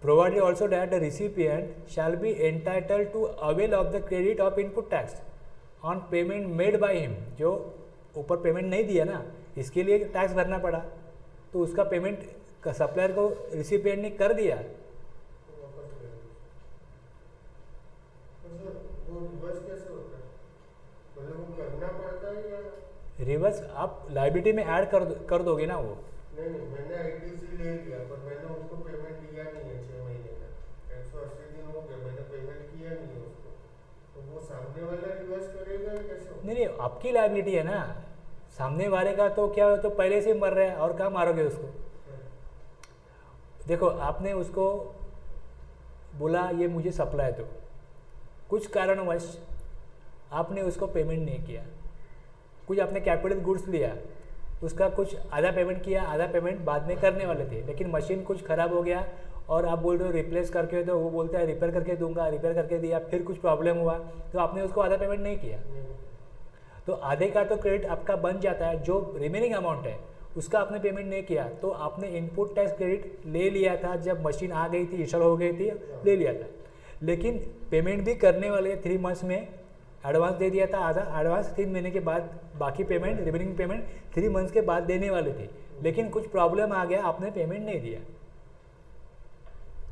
Provided also that the recipient shall be entitled to avail of the credit of input tax on payment made by him। जो ऊपर पेमेंट नहीं दिया ना, इसके लिए टैक्स भरना पड़ा, तो उसका पेमेंट का सप्लायर को रिसिपिएंट ने कर दिया। रिवर्स आप लाइबिलिटी में ऐड कर दोगे ना वो। नहीं, मैंने आईटीसी ले लिया पर मैंने उसको पेमेंट दिया नहीं है 6 महीने का, 180 दिन हो गए, मैंने पेमेंट किया नहीं है उसको, तो वो सामने वाला रिवर्स करेगा कैसे? नहीं, आपकी लायबिलिटी है ना, सामने वाले का तो क्या तो पहले से मर रहा है और कहाँ मारोगे उसको? देखो, आपने उसको बोला ये मुझे सप्लाई दो, कुछ कारणवश आपने उसको पेमेंट नहीं किया, कुछ आपने कैपिटल गुड्स लिया, उसका कुछ आधा पेमेंट किया, आधा पेमेंट बाद में करने वाले थे, लेकिन मशीन कुछ ख़राब हो गया और आप बोल रहे हो रिप्लेस करके दो, वो बोलता है रिपेयर करके दूंगा, रिपेयर करके दिया, फिर कुछ प्रॉब्लम हुआ तो आपने उसको आधा पेमेंट नहीं किया, तो आधे का तो क्रेडिट आपका बन जाता है। जो रिमेनिंग अमाउंट है उसका आपने पेमेंट नहीं किया तो आपने इनपुट टैक्स क्रेडिट ले लिया था, जब मशीन आ गई थी, इंस्टॉल हो गई थी, ले लिया था, लेकिन पेमेंट भी करने वाले 3 मंथ्स में एडवांस दे दिया था, आधा एडवांस 3 महीने के बाद, बाकी पेमेंट रिमेनिंग पेमेंट 3 मंथ्स के बाद देने वाले थे, लेकिन कुछ प्रॉब्लम आ गया, आपने पेमेंट नहीं दिया।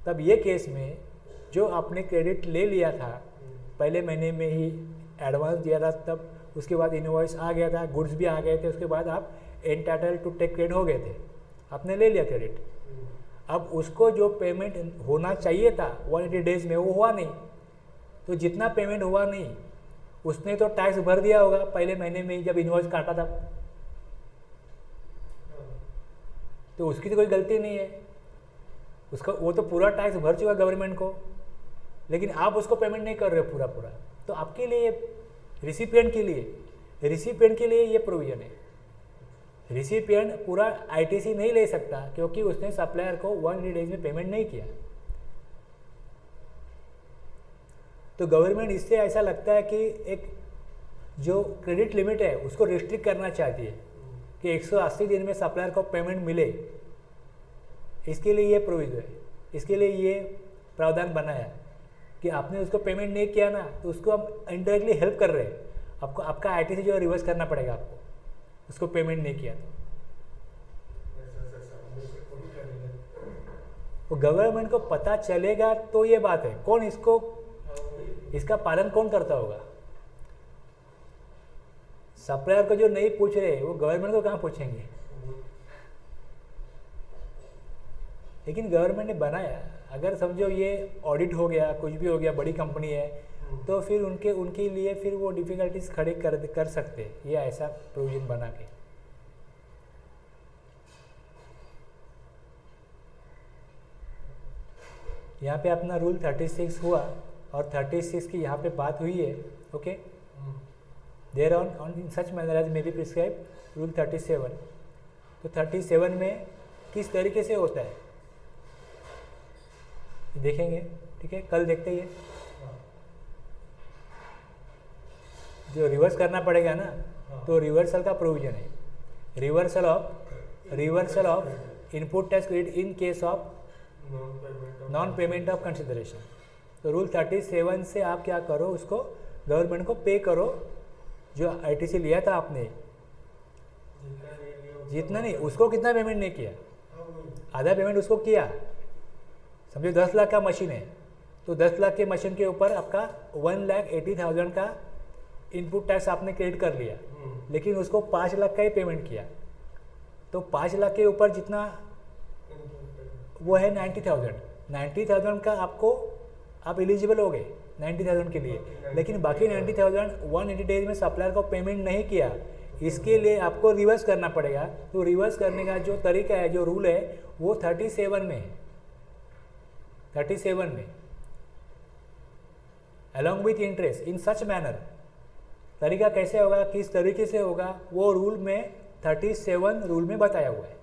तब ये केस में जो आपने क्रेडिट ले लिया था, पहले महीने में ही एडवांस दिया था, तब उसके बाद इनवॉइस आ गया था, गुड्स भी आ गए थे, उसके बाद आप एंटाइटल टू टेक क्रेडिट हो गए थे, आपने ले लिया क्रेडिट। अब उसको जो पेमेंट होना चाहिए था 180 डेज में वो हुआ नहीं, तो जितना पेमेंट हुआ नहीं उसने तो टैक्स भर दिया होगा पहले महीने में ही जब इनवॉइस काटा था, तो उसकी तो कोई गलती नहीं है, उसका वो तो पूरा टैक्स भर चुका गवर्नमेंट को, लेकिन आप उसको पेमेंट नहीं कर रहे हो पूरा पूरा, तो आपके लिए रिसिपिएंट के लिए ये प्रोविजन है। रिसिपिएंट पूरा आईटीसी नहीं ले सकता क्योंकि उसने सप्लायर को 180 डेज में पेमेंट नहीं किया। तो गवर्नमेंट इससे ऐसा लगता है कि एक जो क्रेडिट लिमिट है उसको रिस्ट्रिक्ट करना चाहती है कि 180 दिन में सप्लायर को पेमेंट मिले, इसके लिए ये प्रोविजन है, इसके लिए ये प्रावधान बनाया कि आपने उसको पेमेंट नहीं किया ना तो उसको हम इनडायरेक्टली हेल्प कर रहे हैं, आपको आपका आईटीसी जो रिवर्स करना पड़ेगा आपको, उसको पेमेंट नहीं किया तो गवर्नमेंट को पता चलेगा तो ये बात है, कौन इसका पालन कौन करता होगा? सप्लायर को जो नहीं पूछ रहे वो गवर्नमेंट को कहाँ पूछेंगे। लेकिन गवर्नमेंट ने बनाया, अगर समझो ये ऑडिट हो गया, कुछ भी हो गया, बड़ी कंपनी है, तो फिर उनके लिए फिर वो डिफ़िकल्टीज खड़े कर सकते हैं, ये ऐसा प्रोविजन बना के। यहाँ पे अपना रूल 36 हुआ और 36 की यहाँ पे बात हुई है। Okay, thereon in such manner as may be prescribe rule 37। तो 37 में किस तरीके से होता है देखेंगे, ठीक है, कल देखते ही है। जो रिवर्स करना पड़ेगा ना, तो रिवर्सल का प्रोविजन है, reversal of input tax credit in case of non payment of consideration. तो रूल 37 से आप क्या करो, उसको गवर्नमेंट को पे करो जो आईटीसी लिया था आपने, जितना नहीं, उसको कितना पेमेंट नहीं किया, आधा पेमेंट उसको किया। समझो 10 लाख का मशीन है, तो 10 लाख के मशीन के ऊपर आपका 1,80,000 का इनपुट टैक्स आपने क्रेडिट कर लिया, लेकिन उसको 5 लाख का ही पेमेंट किया। तो 5 लाख के ऊपर जितना वो है 90,000 का आपको, आप एलिजिबल हो गए 90,000 के लिए, लेकिन बाकी 90,000 180 डेज में सप्लायर को पेमेंट नहीं किया, इसके लिए आपको रिवर्स करना पड़ेगा। तो रिवर्स करने का जो तरीका है, जो रूल है, वो 37 में है, 37 में, along with interest in such manner. तरीका कैसे होगा, किस तरीके से होगा, वो रूल में 37 रूल में बताया हुआ है।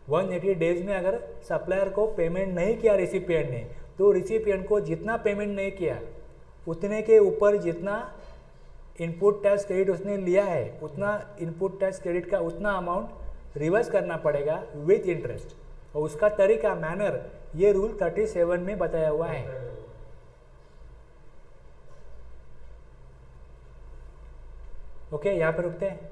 180 डेज में अगर सप्लायर को पेमेंट नहीं किया रिसिपिएंट ने, तो रिसिपिएंट को जितना पेमेंट नहीं किया उतने के ऊपर जितना इनपुट टैक्स क्रेडिट उसने लिया है, उतना इनपुट टैक्स क्रेडिट का उतना अमाउंट रिवर्स करना पड़ेगा विथ इंटरेस्ट। और उसका तरीका, मैनर, ये रूल 37 में बताया हुआ है। ओके, यहाँ पे रुकते हैं।